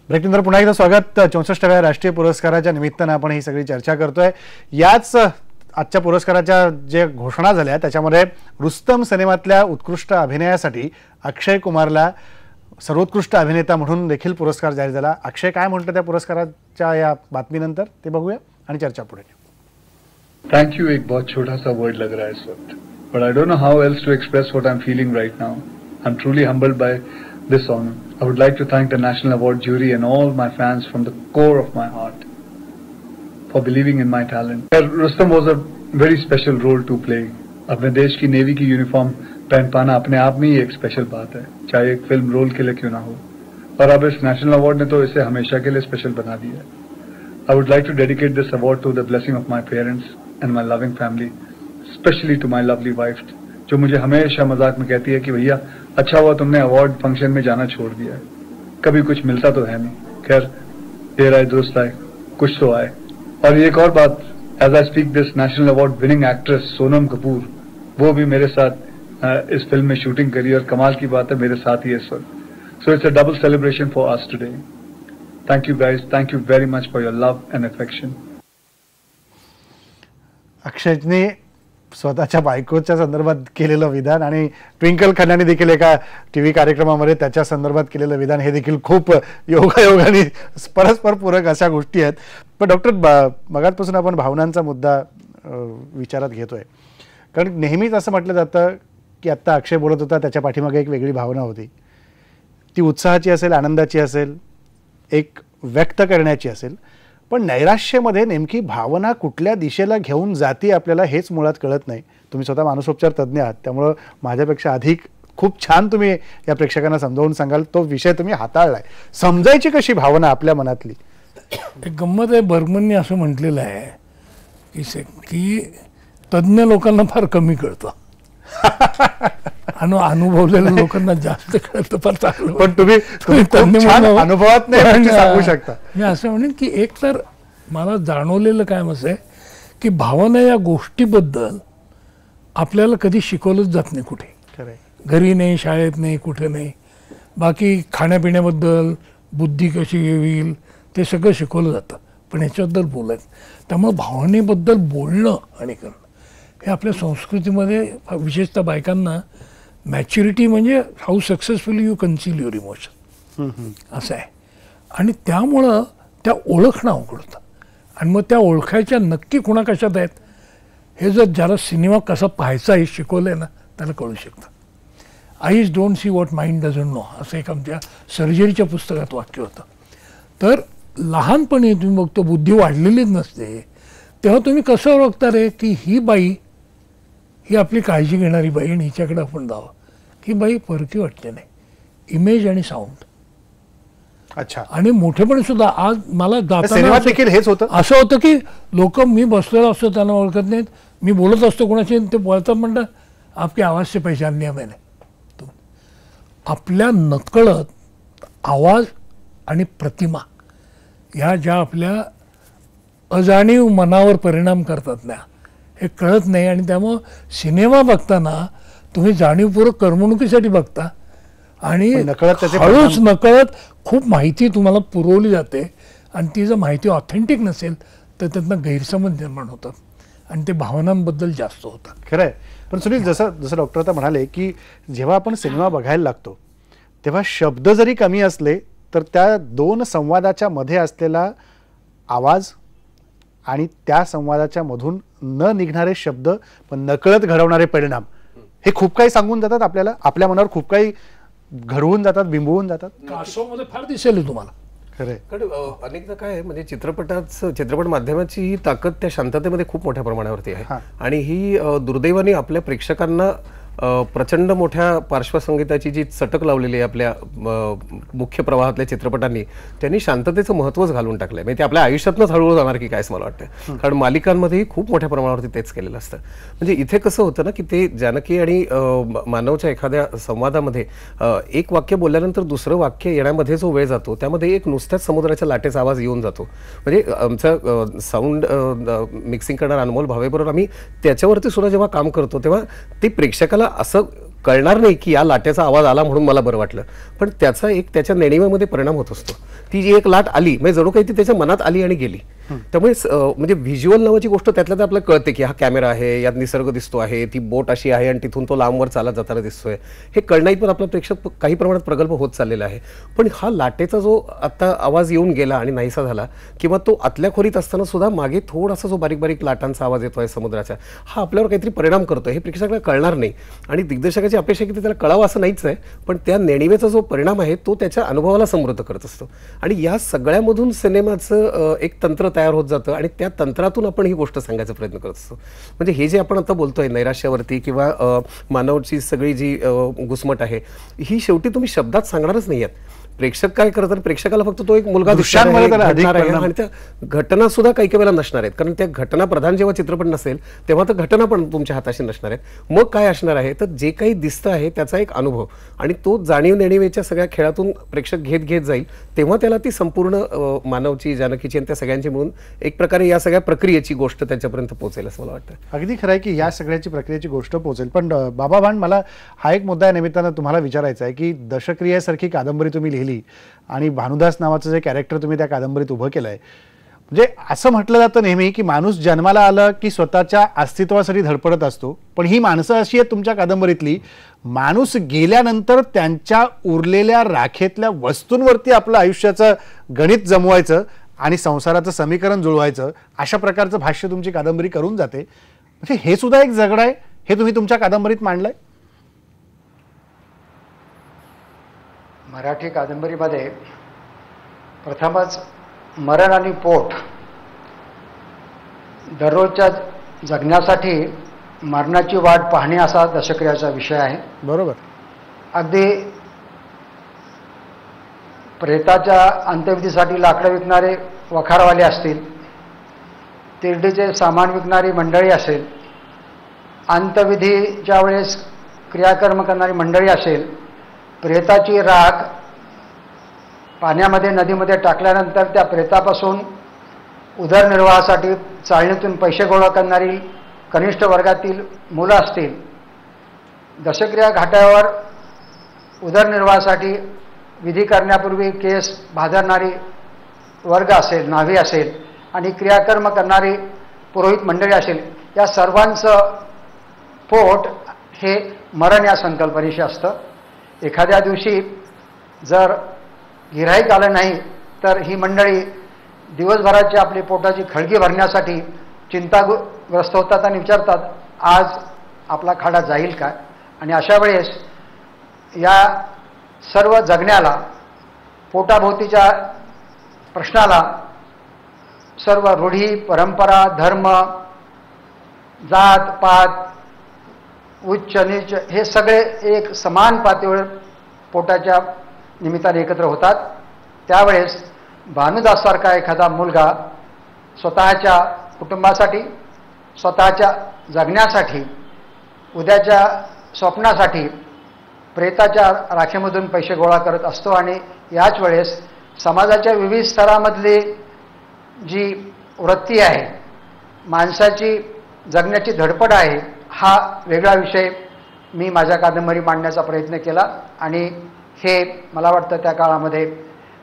Speaker 1: ब्रेकनंतर पुन्हा एकदा स्वागत. 64व्या राष्ट्रीय पुरस्काराच्या निमित्तानं आपण ही सगळी चर्चा करतोय. याच आजच्या पुरस्काराच्या जे घोषणा झाल्या त्याच्यामध्ये रुस्तम सिनेमातल्या उत्कृष्ट अभिनयासाठी अक्षय कुमारला सर्वोत्कृष्ट अभिनेता म्हणून देखील पुरस्कार जाहीर झाला. अक्षय काय म्हणतो त्या पुरस्काराच्या या बातमीनंतर ते बघूया आणि चर्चा पुढे.
Speaker 13: Thank you. एक बहुत छोटा सा वर्ड लग रहा है इस वक्त, but I don't know how else to express what I am feeling right now. I am truly humbled by this honor. I would like to thank the National Award jury and all my fans from the core of my heart for believing in my talent. Rustam was a very special role to play. अपने देश की navy की uniform पहन पाना अपने आप में ही एक स्पेशल बात है, चाहे एक फिल्म रोल के लिए क्यों ना हो. और अब इस नेशनल अवार्ड ने तो इसे हमेशा के लिए स्पेशल बना दिया है. I would like to dedicate this award to the blessing of my parents and my loving family, especially to my lovely wife, जो मुझे हमेशा मजाक में कहती है कि भैया अच्छा हुआ तुमने अवार्ड फंक्शन में जाना छोड़ दिया है, कभी कुछ मिलता तो है नहीं. खैर देर आए दुरुस्त आए, कुछ तो आए. और एक और बात as I speak, this national award winning actress Sonam Kapoor, वो भी मेरे साथ इस फिल्म में शूटिंग करी और कमाल की बात है मेरे साथ ही है इस वक्त. So it's a double celebration for us today. Thank you guys. Thank you very much for your love and affection.
Speaker 1: अक्षयने स्वतःच्या बायकोच्या संदर्भात केलेलं विधान आणि ट्विंकल खन्नाने देखील एका टीव्ही कार्यक्रमामध्ये त्याच्या संदर्भात केलेलं विधान हे देखील खूप योगायोगाने परस्पर पूरक अशा गोष्टी आहेत. पण डॉक्टर मगाचपासून आपण भावनांचा मुद्दा विचारात घेतोय, कारण नेहमीच असं म्हटलं जातं की आत्ता अक्षय बोलत होता त्याच्या पाठीमागे एक वेगळी भावना होती, ती उत्साहाची असेल, आनंदाची असेल, एक व्यक्त करण्याची असेल. पण नैराश्यामध्ये नेमकी भावना कुठल्या दिशेला घेऊन जाते आपल्याला हेच मुळात कळत नाही. तुम्ही स्वतः मानसोपचार तज्ज्ञ आहात, त्यामुळं माझ्यापेक्षा अधिक खूप छान तुम्ही या प्रेक्षकांना समजावून सांगाल. तो विषय तुम्ही हाताळलाय. समजायची कशी भावना आपल्या मनातली?
Speaker 6: एक गंमत आहे, बर्गमनने असं म्हटलेलं आहे की तज्ज्ञ लोकांना फार कमी कळतं आणि अनुभवलेल्या लोकांना जास्त कळतं. फार चांगलं.
Speaker 1: पण तुम्ही अनुभवात नाही सांगू शकता.
Speaker 6: मी असं म्हणेन की एक तर मला जाणवलेलं काय असं आहे की भावना या गोष्टीबद्दल आपल्याला कधी शिकवलंच जात नाही कुठे. घरी नाही, शाळेत नाही, कुठे नाही. बाकी खाण्यापिण्याबद्दल, बुद्धी कशी येईल ते सगळं शिकवलं जातं, पण ह्याच्याबद्दल बोलायचं. त्यामुळे भावनेबद्दल बोलणं आणि करणं हे आपल्या संस्कृतीमध्ये विशेषतः बायकांना मॅच्युरिटी म्हणजे how successfully you conceal your emotion असं आहे. आणि त्यामुळं त्या ओळखणं अवघड होतं. आणि मग त्या ओळखायच्या नक्की कुणा कशात आहेत हे जर ज्याला सिनेमा कसा पाहायचा हे शिकवलं आहे ना त्याला कळू शकतं. Eyes don't see what mind doesn't know असं एक आमच्या सर्जरीच्या पुस्तकात वाक्य होतं. तर लहानपणी तुम्ही बघतो बुद्धी वाढलेलीच नसते तेव्हा तुम्ही कसं ओळखता रे की ही बाई ही आपली काळजी घेणारी बाई आणि हिच्याकडे आपण जावं. ही बाई परकी वाटते नाही. इमेज आणि साऊंड.
Speaker 1: अच्छा.
Speaker 6: आणि मोठेपणी सुद्धा आज मला
Speaker 1: सिनेमात देखील हेच होतं.
Speaker 6: असं होतं की लोक मी बसलेलो असतो त्यांना ओळखत नाहीत, मी बोलत असतो कोणाशी ते बोलतात म्हणतात आपकी आवाज से पहचान लिया मैंने. आपल्या नकळत आवाज आणि प्रतिमा ह्या ज्या आपल्या अजाणीव मनावर परिणाम करतात ना हे कळत नाही. आणि त्यामुळं सिनेमा बघताना तुम्ही जाणीवपूर्वक करमणुकीसाठी बघता आणि हळूच नकळत खूप माहिती तुम्हाला पुरवली जाते आणि ती जर माहिती ऑथेंटिक नसेल तर त्यातनं गैरसमज निर्माण होतात आणि ते भावनांबद्दल जास्त होतात.
Speaker 1: खरं आहे. पण सुनील जसं डॉक्टर आता म्हणाले की जेव्हा आपण सिनेमा बघायला लागतो तेव्हा शब्द जरी कमी असले तर त्या दोन संवादाच्या मध्ये असलेला आवाज आणि त्या संवादाच्या मधून न निघणारे शब्द पण नकळत घडवणारे परिणाम हे खूप काही सांगून जातात आपल्याला. आपल्या मनावर खूप काही घडवून जातात, बिंबवून जातात.
Speaker 6: कासोमध्ये फार दिसेल तुम्हाला.
Speaker 1: खरंय.
Speaker 7: कारण अनेकदा काय आहे म्हणजे चित्रपट माध्यमाची ही ताकद त्या शांततेमध्ये खूप मोठ्या प्रमाणावरती आहे. आणि ही दुर्दैवाने आपल्या प्रेक्षकांना प्रचंड मोठ्या पार्श्वसंगीताची जी चटक लावलेली आहे आपल्या मुख्य प्रवाहातल्या चित्रपटांनी त्यांनी शांततेचं महत्त्वच घालून टाकलंय. म्हणजे ते आपल्या आयुष्यातनंच हळूहळू जाणार की काय असं मला वाटतं. कारण मालिकांमध्येही खूप मोठ्या प्रमाणावरती तेच केलेलं असतं. म्हणजे इथे कसं होतं ना की ते जानकी आणि मानवच्या एखाद्या संवादामध्ये एक वाक्य बोलल्यानंतर दुसरं वाक्य येण्यामध्ये जो वेळ जातो त्यामध्ये एक नुसत्याच समुद्राच्या लाटेचा आवाज येऊन जातो. म्हणजे आमचा साऊंड मिक्सिंग करणारा अनमोल भावेबरोबर आम्ही त्याच्यावरती सुद्धा जेव्हा काम करतो तेव्हा ते प्रेक्षकाला असं कळणार नाही की या लाटेचा आवाज आला म्हणून मला बरं वाटलं, पण त्याचा एक त्याच्या नेणिवेमध्ये परिणाम होत असतो. ती जी एक लाट आली म्हणजे जणू काही ती त्याच्या मनात आली आणि गेली. त्यामुळे म्हणजे व्हिज्युअल नावाची गोष्ट त्यातल्या आपल्याला कळते की हा कॅमेरा आहे, यात निसर्ग दिसतो आहे, ती बोट अशी आहे आणि तिथून तो लांबवर चालत जाताना दिसतोय. हे कळण्याही पण आपला प्रेक्षक काही प्रमाणात प्रगल्भ होत चाललेला आहे. पण हा लाटेचा जो आता आवाज येऊन गेला आणि नाहीसा झाला किंवा तो आतल्या खोलीत असताना सुद्धा मागे थोडासा जो बारीक बारीक लाटांचा आवाज येतोय समुद्राचा हा आपल्यावर काहीतरी परिणाम करतोय हे प्रेक्षकाला कळणार नाही. आणि दिग्दर्शकाची अपेक्षा की त्याला कळावं असं नाहीच आहे, पण त्या नेणिवेचा जो परिणाम आहे तो त्याच्या अनुभवाला समृद्ध करत असतो. आणि या सगळ्यामधून सिनेमाचं एक तंत्र तयार होत जातं आणि त्या तंत्रातून आपण ही गोष्ट सांगायचा प्रयत्न करत असतो. म्हणजे हे जे आपण आता बोलतोय नैराश्यावरती किंवा मानवची सगळी जी घुसमट आहे ही शेवटी तुम्ही शब्दात सांगणारच नाही आहेत, प्रेक्षक काय करतात, प्रेक्षकाला फक्त तो एक मुलगा दिसणार
Speaker 1: दृश्यांमुळे त्याला अधिक
Speaker 7: आहे
Speaker 1: परिणाम.
Speaker 7: आणि त्या घटना सुद्धा काही काही वेळेला नसणार आहेत, कारण त्या घटना प्रधान जेव्हा चित्रपट नसेल तेव्हा तर घटना पण तुमच्या हाताशी नसणार आहेत. मग काय असणार आहे, तर जे काही दिसतं आहे त्याचा एक अनुभव आणि तो जाणीव नेणीवेच्या सगळ्या खेळातून प्रेक्षक घेत जाईल, तेव्हा त्याला ती संपूर्ण मानवची, जानकीची आणि त्या सगळ्यांची मिळून एक प्रकारे या सगळ्या प्रक्रियेची गोष्ट त्याच्यापर्यंत पोहोचेल असं मला वाटतं.
Speaker 1: अगदी खरं आहे की या सगळ्याची प्रक्रियेची गोष्ट पोहोचेल. पण बाबा भांड, मला हा एक मुद्दा या निमित्तानं तुम्हाला विचारायचा आहे की दशक्रियेसारखी कादंबरी तुम्ही लिहिली आणि भानुदास नावाचं जे कॅरेक्टर तुम्ही त्या कादंबरीत उभं केलं आहे, म्हणजे असं म्हटलं जातं नेहमी की माणूस जन्माला आलं की स्वतःच्या अस्तित्वासाठी धडपडत असतो, पण ही माणसं अशी आहेत तुमच्या कादंबरीतली, माणूस गेल्यानंतर त्यांच्या उरलेल्या राखेतल्या वस्तूंवरती आपलं आयुष्याचं गणित जमवायचं आणि संसाराचं समीकरण जुळवायचं, अशा प्रकारचं भाष्य तुमची कादंबरी करून जाते. म्हणजे हे सुद्धा एक जगड आहे, हे तुम्ही तुमच्या कादंबरीत मांडलंय.
Speaker 9: मराठी कादंबरीमध्ये प्रथमच मरण आणि पोट, दररोजच्या जगण्यासाठी मरणाची वाट पाहणे असा दशक्रियाचा विषय आहे.
Speaker 1: बरोबर.
Speaker 9: अगदी प्रेताच्या अंत्यविधीसाठी लाकडं विकणारे वखारवाले असतील, तिरडीचे सामान विकणारी मंडळी असेल, अंत्यविधीच्या वेळेस क्रियाकर्म करणारी मंडळी असेल, प्रेताची राख पाण्यामध्ये नदीमध्ये टाकल्यानंतर त्या प्रेतापासून उदरनिर्वाहासाठी चाळणीतून पैसे गोळा करणारी कनिष्ठ वर्गातील मुलं असतील, दशक्रिया घाटावर उदरनिर्वाहासाठी विधी करण्यापूर्वी केस भादरणारी वर्ग असेल, न्हावी असेल आणि क्रियाकर्म करणारी पुरोहित मंडळी असेल, या सर्वांचं पोट हे मरण या संकल्पनेशी असतं. एखाद्या दिवशी जर गिऱ्हाईक आलं नाही तर ही मंडळी दिवसभराची आपली पोटाची खळगी भरण्यासाठी चिंताग्रस्त होतात आणि विचारतात, आज आपला खाडा जाईल काय. आणि अशा वेळेस या सर्व जगण्याला, पोटाभोवतीच्या प्रश्नाला सर्व रूढी, परंपरा, धर्म, जात पात, उच्च नीच हे सगळे एक समान पातळीवर पोटाच्या निमित्ताने एकत्र होतात. त्यावेळेस भानुदाससारखा एखादा मुलगा स्वतःच्या कुटुंबासाठी, स्वतःच्या जगण्यासाठी, उद्याच्या स्वप्नासाठी प्रेताच्या राखेमधून पैसे गोळा करत असतो. आणि याच वेळेस समाजाच्या विविध स्तरामधली जी वृत्ती आहे, माणसाची जगण्याची धडपड आहे, हा वेगळा विषय मी माझ्या कादंबरी मांडण्याचा प्रयत्न केला. आणि हे मला वाटतं त्या काळामध्ये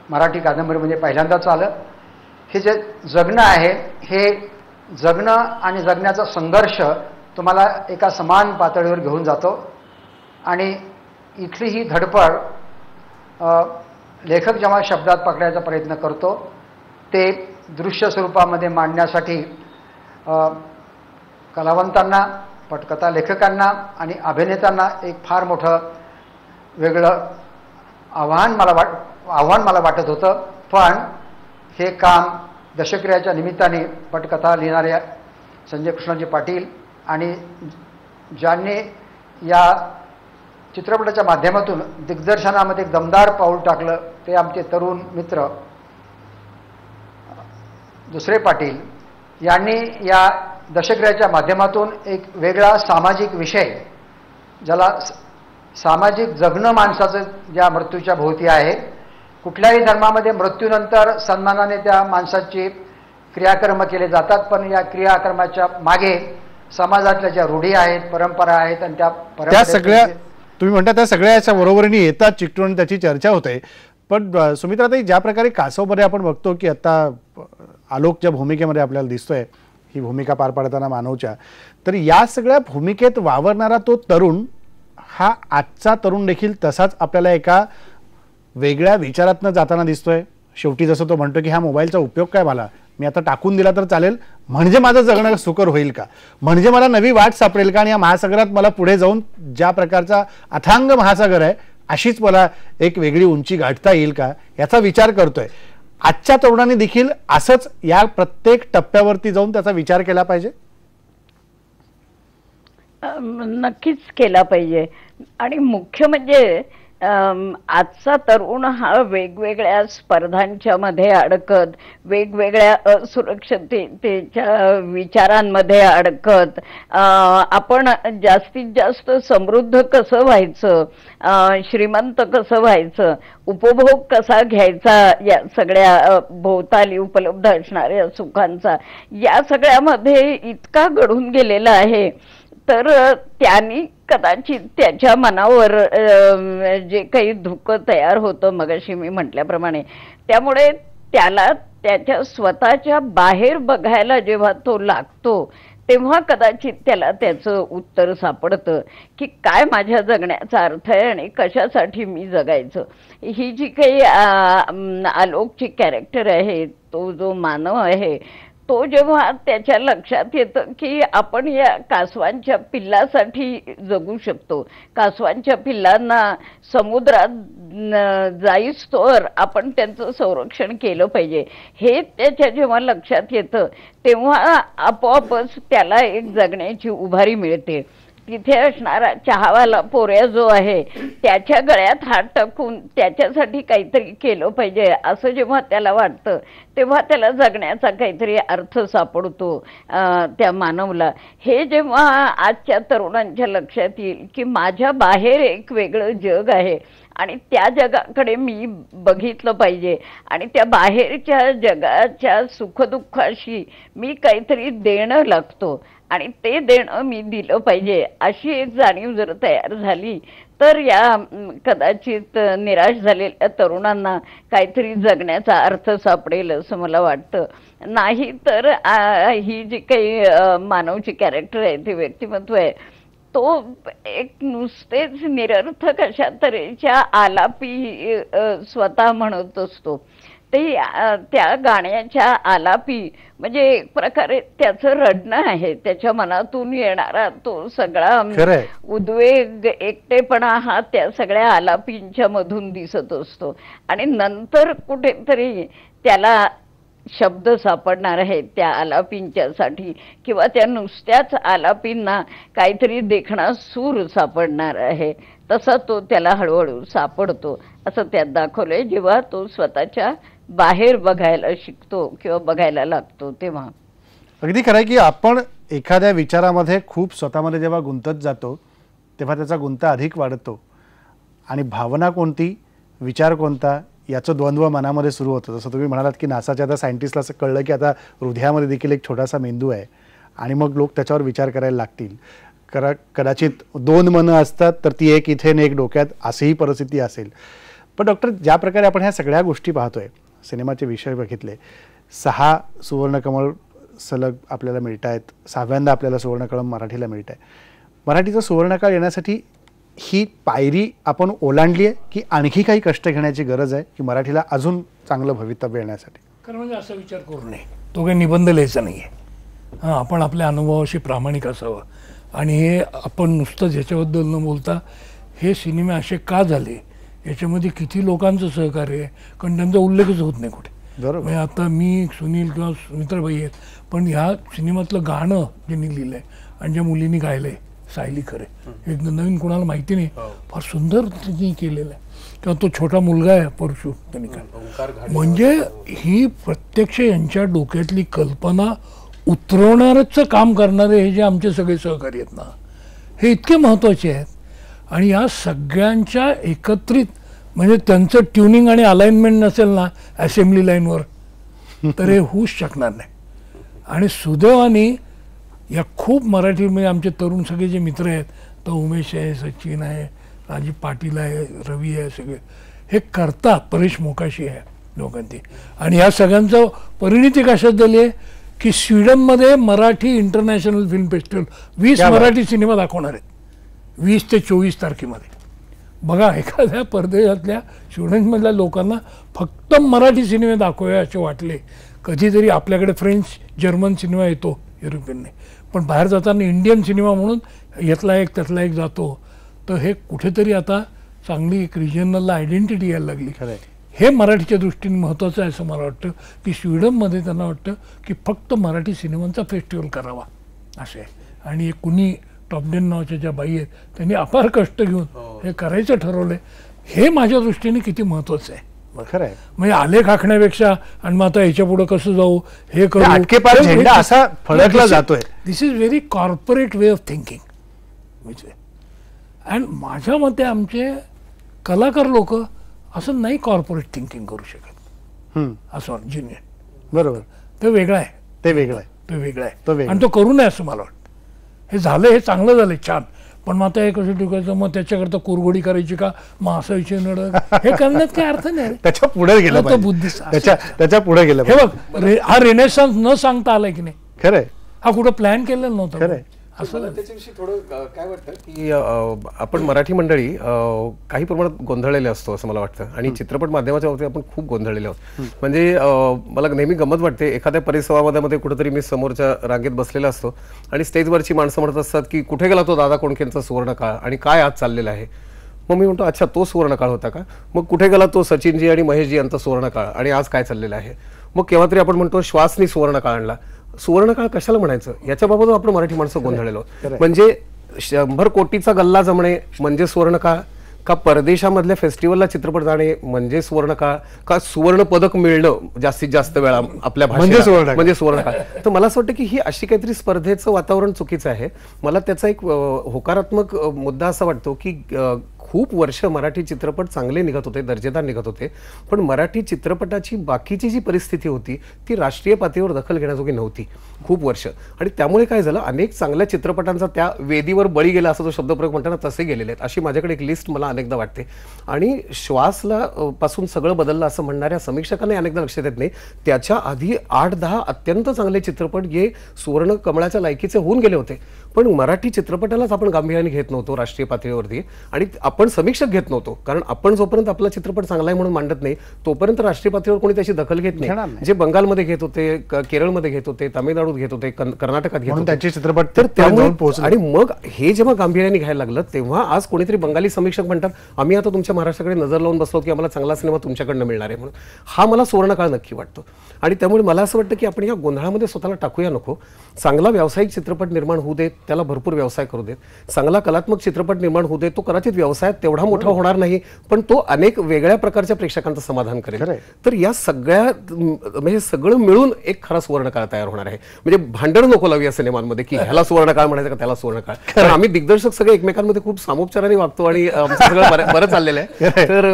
Speaker 9: मराठी कादंबरीमध्ये पहिल्यांदाच आलं. हे जे जगणं आहे, हे जगणं आणि जगण्याचा संघर्ष तुम्हाला एका समान पातळीवर घेऊन जातो. आणि इथली ही धडपड लेखक जेव्हा शब्दात पकडायचा प्रयत्न करतो ते दृश्य स्वरूपामध्ये मांडण्यासाठी कलावंतांना, पटकथा लेखकांना आणि अभिनेत्यांना एक फार मोठं वेगळं आव्हान मला वाटत होतं. पण हे काम दशक्रियाच्या निमित्ताने पटकथा लिहिणाऱ्या संजय कृष्णाजी पाटील आणि ज्यांनी या चित्रपटाच्या माध्यमातून दिग्दर्शनामध्ये दमदार पाऊल टाकलं ते आमचे तरुण मित्र दुसरे पाटील यांनी या दशक्रियाच्या माध्यमातून एक वेगळा सामाजिक विषय, ज्याला सामाजिक जगणं माणसाचं ज्या मृत्यूच्या भोवती आहे, कुठल्याही धर्मामध्ये मृत्यूनंतर सन्मानाने त्या माणसाची क्रियाकर्म केले जातात, पण या क्रियाकर्माच्या मागे समाजातल्या ज्या रूढी आहेत, परंपरा आहेत आणि त्या
Speaker 1: सगळ्या तुम्ही म्हणता त्या सगळ्याच्या बरोबरीने येतात चिकटून त्याची चर्चा होते. पण सुमित्राताई, ज्या प्रकारे कासवमध्ये आपण बघतो की आता आलोक ज्या भूमिकेमध्ये आपल्याला दिसतोय, ही भूमिका पार पाडताना मानवच्या, तर या सगळ्या भूमिकेत वावरणारा तो तरुण हा आजचा तरुण देखील तसाच आपल्याला एका वेगळ्या विचारातनं जाताना दिसतोय. शेवटी जसं तो म्हणतो की हा मोबाईलचा उपयोग काय, मला मी आता टाकून दिला तर चालेल, म्हणजे माझं जगणं सुकर होईल का, म्हणजे मला नवी वाट सापडेल का, आणि या महासागरात मला पुढे जाऊन ज्या प्रकारचा अथांग महासागर आहे अशीच मला एक वेगळी उंची गाठता येईल का, याचा विचार करतोय. आजच्या तरुणांनी देखील असंच या प्रत्येक टप्प्यावरती जाऊन त्याचा विचार केला पाहिजे.
Speaker 8: नक्कीच केला पाहिजे. आणि मुख्य म्हणजे आजचा तरुण हा वेगवेगळ्या स्पर्धांच्या मध्ये अडकत, वेगवेगळ्या असुरक्षिततेच्या विचारांमध्ये अडकत, आपण जास्तीत जास्त समृद्ध कसं व्हायचं, श्रीमंत कसं व्हायचं, उपभोग कसा घ्यायचा, या सगळ्या भोवताली उपलब्ध असणाऱ्या सुखांचा, या सगळ्यामध्ये इतका गढून गेलेला आहे. तर त्यांनी कदाचित त्याच्या मनावर जे काही धुकं तयार होतं मगाशी मी म्हटल्याप्रमाणे, त्यामुळे त्याला त्याच्या स्वतःच्या बाहेर बघायला जेव्हा तो लागतो तेव्हा कदाचित त्याला त्याचं उत्तर सापडतं की काय माझ्या जगण्याचा अर्थ आहे आणि कशासाठी मी जगायचं. ही जी काही आलोकची कॅरेक्टर आहे, तो जो मानव आहे, तो जेव्हा त्याच्या लक्षात येतं की आपण या कासवांच्या पिल्लासाठी जगू शकतो, कासवांच्या पिल्लांना समुद्रात जाईस्तोवर आपण त्यांचं संरक्षण केलं पाहिजे, हे त्याच्या जेव्हा लक्षात येतं तेव्हा आपोआपच त्याला एक जगण्याची उभारी मिळते. तिथे असणारा चहावाला पोऱ्या जो आहे त्याच्या गळ्यात हात टाकून त्याच्यासाठी काहीतरी केलं पाहिजे असं जेव्हा त्याला वाटतं तेव्हा त्याला जगण्याचा काहीतरी अर्थ सापडतो त्या मानवला. हे जेव्हा आजच्या तरुणांच्या लक्षात येईल की माझ्या बाहेर एक वेगळं जग आहे आणि त्या जगाकडे मी बघितलं पाहिजे आणि त्या बाहेरच्या जगाच्या सुखदुःखाशी मी काहीतरी देणं लागतो आणि ते देणं मी दिलं पाहिजे, अशी एक जाणीव जर तयार झाली तर या कदाचित निराश झालेल्या तरुणांना काहीतरी जगण्याचा अर्थ सापडेल असं मला वाटतं. नाही तर ही जी काही मानवची कॅरेक्टर आहे, ते व्यक्तिमत्व आहे, तो एक नुसतेच निरर्थक अशा तऱ्हेच्या आलापी स्वतः म्हणत असतो. ते त्या गाण्याच्या आलापी म्हणजे एक प्रकारे त्याचं रडणं आहे, त्याच्या मनातून येणारा तो सगळा उद्वेग, एकटेपणा हा त्या सगळ्या आलापींच्या मधून दिसत असतो आणि नंतर कुठेतरी त्याला शब्द सापडणार आहेत त्या आलापींच्यासाठी किंवा त्या नुसत्याच आलापींना काहीतरी देखणा सूर सापडणार आहे, तसा तो त्याला हळूहळू सापडतो असं त्यात दाखवलंय जेव्हा तो स्वतःच्या बाहेर बघायला शिकतो किंवा बघायला लागतो तेव्हा.
Speaker 1: अगदी खरं आहे की आपण एखाद्या विचारामध्ये खूप स्वतःमध्ये जेव्हा गुंतत जातो तेव्हा त्याचा गुंता अधिक वाढतो आणि भावना कोणती, विचार कोणता, याचं द्वंद्व मनामध्ये सुरू होतं. जसं तुम्ही म्हणालात की नासाच्या आता सायंटिस्टला असं कळलं की आता हृदयामध्ये देखील एक छोटासा मेंदू आहे आणि मग लोक त्याच्यावर विचार करायला लागतील. कदाचित दोन मनं असतात तर ती एक इथे आणि एक डोक्यात, अशीही परिस्थिती असेल. पण डॉक्टर, ज्या प्रकारे आपण ह्या सगळ्या गोष्टी पाहतोय, सिनेमाचे विषय बघितले, 6 सुवर्णकमळ सलग आपल्याला मिळत आहेत, 6व्यांदा आपल्याला सुवर्णकळम मराठीला मिळत आहे. मराठीचा सुवर्णकाळ येण्यासाठी ही पायरी आपण ओलांडली आहे की आणखी काही कष्ट घेण्याची गरज आहे की मराठीला अजून चांगलं भवितव्य येण्यासाठी?
Speaker 6: कारण म्हणजे असा विचार करू नये, तो काही निबंध लिहायचा नाही आहे. हां, आपण आपल्या अनुभवाशी प्रामाणिक असावं आणि हे आपण नुसतंच ह्याच्याबद्दल न बोलता हे सिनेमे असे का झाले, याच्यामध्ये किती लोकांचं सहकार्य आहे, कारण त्यांचा उल्लेखच होत नाही कुठे.
Speaker 1: बरोबर.
Speaker 6: म्हणजे आता मी, सुनील किंवा सुमित्राबाई आहेत, पण ह्या सिनेमातलं गाणं ज्यांनी लिहिलं आहे आणि ज्या मुलींनी गायलं आहे, सायली खरे, हे नवीन कोणाला माहिती नाही, फार सुंदर त्यांनी केलेलं आहे. किंवा तो छोटा मुलगा आहे परशु, त्यांनी काय, म्हणजे ही प्रत्यक्ष यांच्या डोक्यातली कल्पना उतरवणारच काम करणारे हे जे आमचे सगळे सहकारी आहेत ना, हे इतके महत्त्वाचे आहेत. आणि या सगळ्यांच्या एकत्रित म्हणजे त्यांचं ट्युनिंग आणि अलाइनमेंट नसेल ना असेंब्ली लाईनवर तर हे होऊच शकणार नाही. आणि सुदैवाने या खूप मराठी म्हणजे आमचे तरुण सगळे जे मित्र आहेत, तर उमेश आहे, सचिन आहे, राजीव पाटील आहे, रवी आहे, सगळे हे करतात. परेश मोकाशी आहे लोकांची. आणि या सगळ्यांचं परिणिती कशात झाली आहे की स्वीडनमध्ये Marathi international film festival 20 Marathi cinema दाखवणार आहेत 20 ते 24 तारखेमध्ये. बघा, एखाद्या परदेशातल्या स्टुडंटमधल्या लोकांना फक्त मराठी सिनेमे दाखवूया असे वाटले. कधीतरी आपल्याकडे फ्रेंच, जर्मन सिनेमा येतो युरोपियनने, पण बाहेर जाताना इंडियन सिनेमा म्हणून यातला एक त्यातला एक जातो. तर हे कुठेतरी आता चांगली एक रिजनल आयडेंटिटी यायला लागली. हे मराठीच्या दृष्टीने महत्त्वाचं आहे असं मला वाटतं की स्वीडनमध्ये त्यांना वाटतं की फक्त मराठी सिनेमांचा फेस्टिवल करावा असे आहे. आणि कुणी टॉपडेन नावाच्या ज्या बाई आहेत त्यांनी अपार कष्ट घेऊन हे करायचं ठरवलं. हे माझ्या दृष्टीने किती महत्वाचं आहे.
Speaker 1: खरं आहे.
Speaker 6: म्हणजे आलेख आखण्यापेक्षा आणि मग आता ह्याच्या पुढे कसं जाऊ हे करू,
Speaker 1: अटकेपार झेंडा असा फडकला जातोय.
Speaker 6: This is very corporate way of thinking. And माझ्या मते आमचे कलाकार लोक असं नाही कॉर्पोरेट थिंकिंग करू शकत. असं जिनियर
Speaker 1: बरोबर,
Speaker 6: ते वेगळं आहे,
Speaker 1: ते वेगळं आहे,
Speaker 6: ते वेगळं आहे आणि तो करू नये असं मला वाटतं. हे झालं, हे चांगलं झालं, छान, पण मग आता हे कसं टिकायचं, मग त्याच्याकरता कुरघोडी करायची का, मग असायची नड, हे करण्यात काही अर्थ नाही.
Speaker 1: त्याच्या पुढे गेलं पाहिजे,
Speaker 6: बुद्धिस्ट
Speaker 1: त्याच्या पुढे गेलं.
Speaker 6: हे बघ, हा रेनेसान्स न सांगता आलाय की नाही.
Speaker 1: खरंय,
Speaker 6: हा कुठं प्लॅन केलेला नव्हता.
Speaker 1: खरंय.
Speaker 7: असं त्याच्याविषयी थोडं काय वाटतं की आपण मराठी मंडळी काही प्रमाणात गोंधळलेले असतो असं मला वाटतं, आणि चित्रपट माध्यमाच्या बाबतीत आपण खूप गोंधळलेले आहोत. म्हणजे मला नेहमी गंमत वाटते, एखाद्या परिसंवादामध्ये कुठेतरी मी समोरच्या रांगेत बसलेला असतो आणि स्टेजवरची माणसं म्हणत असतात की कुठे गेला तो दादा कोंडकेंचा सुवर्णकाळ आणि काय आज चाललेला आहे. मग मी म्हणतो अच्छा तो सुवर्णकाळ होता का, मग कुठे गेला तो सचिनजी आणि महेशजी यांचा सुवर्णकाळ आणि आज काय चाललेलं आहे. मग केव्हा तरी आपण म्हणतो श्वासनी सुवर्णकाळ आणला. सुवर्णकाळ कशाला म्हणायचं याच्याबाबत आपण मराठी माणसं गोंधळलेलो. म्हणजे 100 कोटीचा गल्ला जमणे म्हणजे सुवर्णकाळ का, परदेशामधल्या फेस्टिवलला चित्रपट जाणे म्हणजे सुवर्णकाळ का, सुवर्ण पदक मिळणं जास्तीत जास्त वेळा आपल्या भाषेत म्हणजे सुवर्णकाळ. तर मला असं वाटतं की ही अशी काहीतरी स्पर्धेचं वातावरण चुकीचं आहे. मला त्याचा एक होकारात्मक मुद्दा असा वाटतो की खूप वर्ष मराठी चित्रपट चांगले निघत होते, दर्जेदार निघत होते, पण मराठी चित्रपटाची बाकीची जी परिस्थिती होती ती राष्ट्रीय पातळीवर दखल घेण्याजोगी नव्हती खूप वर्ष. आणि त्यामुळे काय झालं, अनेक चांगल्या चित्रपटांचा त्या वेदीवर बळी गेला असा जो शब्दप्रयोग म्हणताना तसे गेलेले आहेत. अशी माझ्याकडे एक लिस्ट मला अनेकदा वाटते. आणि श्वासला पासून सगळं बदललं असं म्हणणाऱ्या समीक्षकांना अनेकदा लक्षात येत नाही, त्याच्या आधी 8-10 अत्यंत चांगले चित्रपट जे सुवर्ण कमळाच्या लायकीचे होऊन गेले होते, पण मराठी चित्रपटालाच आपण गांभीर्याने घेत नव्हतो राष्ट्रीय पातळीवरती, आणि आपण समीक्षक घेत नव्हतो. कारण आपण जोपर्यंत आपला चित्रपट चांगला आहे म्हणून मांडत नाही तोपर्यंत राष्ट्रीय पातळीवर कोणी त्याची दखल घेत नाही. जे बंगालमध्ये घेत होते, केरळमध्ये घेत होते, तामिळनाडूत घेत होते, कर्नाटकात घेत होते
Speaker 1: त्याचे चित्रपट.
Speaker 7: तर त्यामुळे आणि मग हे जेव्हा गांभीर्याने घ्यायला लागलं तेव्हा आज कोणीतरी बंगाली समीक्षक म्हणतात आम्ही आता तुमच्या महाराष्ट्राकडे नजर लावून बसलो की आम्हाला चांगला सिनेमा तुमच्याकडनं मिळणार आहे म्हणून. हा मला सुवर्णकाळ नक्की वाटतो. आणि त्यामुळे मला असं वाटतं की आपण या गोंधळामध्ये स्वतःला टाकूया नको. चांगला व्यावसायिक चित्रपट निर्माण होऊ देत, त्याला भरपूर व्यवसाय करू देत. चांगला कलात्मक चित्रपट निर्माण होऊ देत, तो कदाचित व्यवसायात तेवढा मोठा होणार नाही पण तो अनेक वेगळ्या प्रकारच्या प्रेक्षकांचं समाधान करेल. तर या सगळ्या म्हणजे सगळं मिळून एक खरा सुवर्णकाळ तयार होणार आहे. म्हणजे भांडण नको लावूया सिनेमांमध्ये की ह्याला सुवर्णकाळ म्हणायचं का त्याला सुवर्णकाळ. कारण आम्ही दिग्दर्शक सगळे एकमेकांमध्ये खूप सामोपचाराने वागतो आणि सगळं बरं चाललेलं आहे. तर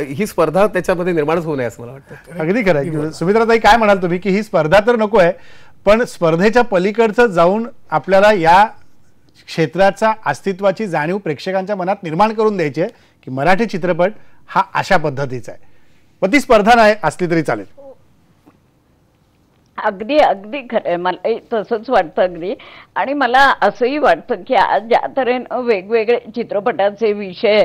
Speaker 7: ही स्पर्धा त्याच्यामध्ये निर्माणच होऊ नये असं मला वाटतं.
Speaker 1: अगदी खरं आहे. सुमित्राताई काय म्हणाल तुम्ही की ही स्पर्धा तर नको आहे, पण स्पर्धेच्या पलीकडचं जाऊन आपल्याला या क्षेत्राचा अस्तित्वाची जाणीव प्रेक्षकांच्या मनात निर्माण करून द्यायची आहे की मराठी चित्रपट हा अशा पद्धतीचा आहे, पण ती स्पर्धा नाही असली तरी चालेल.
Speaker 8: अगदी अगदी खरं, मलाही तसंच वाटतं अगदी. आणि मला असंही वाटतं की आज ज्या तऱ्हेनं वेगवेगळे चित्रपटाचे विषय,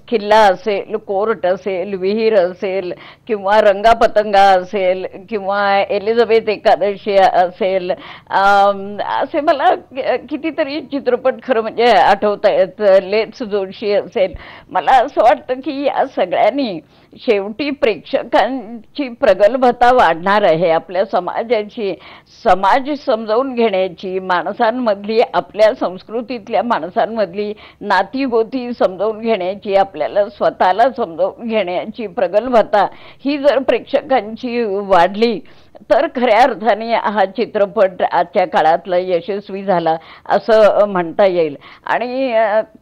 Speaker 8: किल्ला असेल, कोर्ट असेल, विहीर असेल, किंवा रंगापतंगा असेल, किंवा एलिझाबेथ एकादशी असेल, असे मला कितीतरी चित्रपट खरं म्हणजे आठवत आहेत, लेट्स जोशी असेल. मला असं वाटतं की या सगळ्यांनी शेवटी प्रेक्षकांची प्रगल्भता वाढणार आहे, आपल्या समाजाची, समाज समजावून घेण्याची, माणसांमधली, आपल्या संस्कृतीतल्या माणसांमधली नातीगोती समजावून घेण्याची, आपल्याला स्वतःला समजावून घेण्याची प्रगल्भता ही जर प्रेक्षकांची वाढली तर खऱ्या अर्थाने हा चित्रपट आजच्या काळातला यशस्वी झाला असं म्हणता येईल. आणि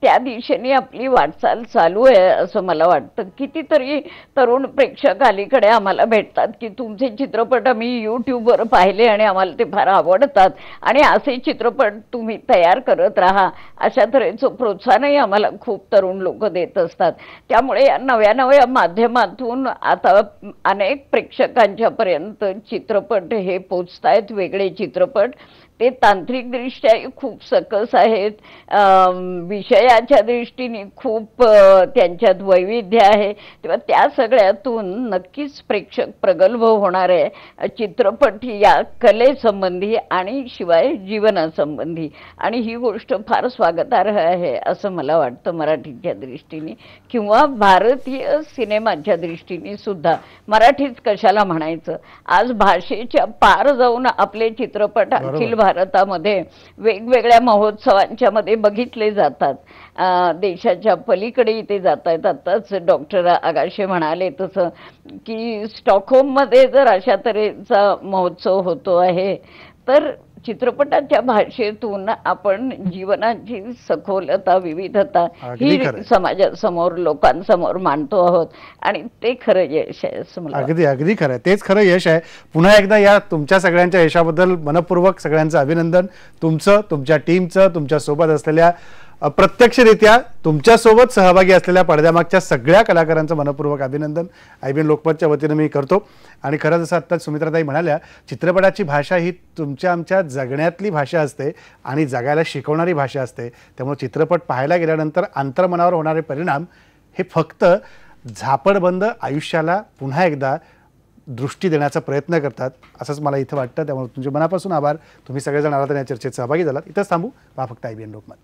Speaker 8: त्या दिशेने आपली वाटचाल चालू आहे असं मला वाटतं. कितीतरी तरुण प्रेक्षक अलीकडे आम्हाला भेटतात की तुमचे चित्रपट आम्ही यूट्यूबवर पाहिले आणि आम्हाला ते फार आवडतात आणि असे चित्रपट तुम्ही तयार करत राहा, अशा तऱ्हेचं प्रोत्साहनही आम्हाला खूप तरुण लोक देत असतात. त्यामुळे या नव्या नव्या माध्यमातून आता अनेक प्रेक्षकांच्यापर्यंत चित्रपट हे पोचतायत. वेगळे चित्रपट ते तांत्रिकदृष्ट्याही खूप सकस आहेत, विषयाच्या दृष्टीने खूप त्यांच्यात वैविध्य आहे. तेव्हा त्या सगळ्यातून नक्कीच प्रेक्षक प्रगल्भ होणार आहे चित्रपट या कलेसंबंधी आणि शिवाय जीवनासंबंधी. आणि ही गोष्ट फार स्वागतार्ह आहे असं मला वाटतं मराठीच्या दृष्टीने, किंवा भारतीय सिनेमाच्या दृष्टीने सुद्धा. मराठीच कशाला म्हणायचं, आज भाषेच्या पार जाऊन आपले चित्रपट अखिल भारतामध्ये वेगवेगळ्या महोत्सवांच्या मध्ये बघितले जातात. देशाच्या पलीकडे ते जात आहेत. आत्ताच डॉक्टर आगाशे म्हणाले तसं की स्टॉकहोममध्ये जर अशा तऱ्हेचा महोत्सव होतो आहे तर चित्रपटाच्या भाषेतून आपण जीवनाची सखोलता, विविधता ही समाजासमोर, लोकांसमोर मांडतो आहोत आणि ते खरं यश आहे असं मला
Speaker 1: अगदी अगदी खरं आहे. तेच खरं यश आहे. पुन्हा एकदा या तुमच्या सगळ्यांच्या यशाबद्दल मनपूर्वक सगळ्यांचं अभिनंदन. तुमचं, तुमच्या टीमचं, तुमच्या सोबत असलेल्या अप्रत्यक्षरित्या तुमच्यासोबत सहभागी असलेल्या पडद्यामागच्या सगळ्या कलाकारांचं मनपूर्वक अभिनंदन IBN लोकमतच्या वतीनं मी करतो. आणि खरं जसं आत्ताच सुमित्राताई म्हणाल्या, चित्रपटाची भाषा ही तुमच्या आमच्या जगण्यातली भाषा असते आणि जगायला शिकवणारी भाषा असते. त्यामुळे चित्रपट पाहायला गेल्यानंतर अंतर्मनावर होणारे परिणाम हे फक्त झापडबंद आयुष्याला पुन्हा एकदा दृष्टी देण्याचा प्रयत्न करतात असंच मला इथं वाटतं. त्यामुळे तुमचे मनापासून आभार. तुम्ही सगळेजण आलात आणि या चर्चेत सहभागी झालात. इथंच थांबू. पहा फक्त IBN लोकमत.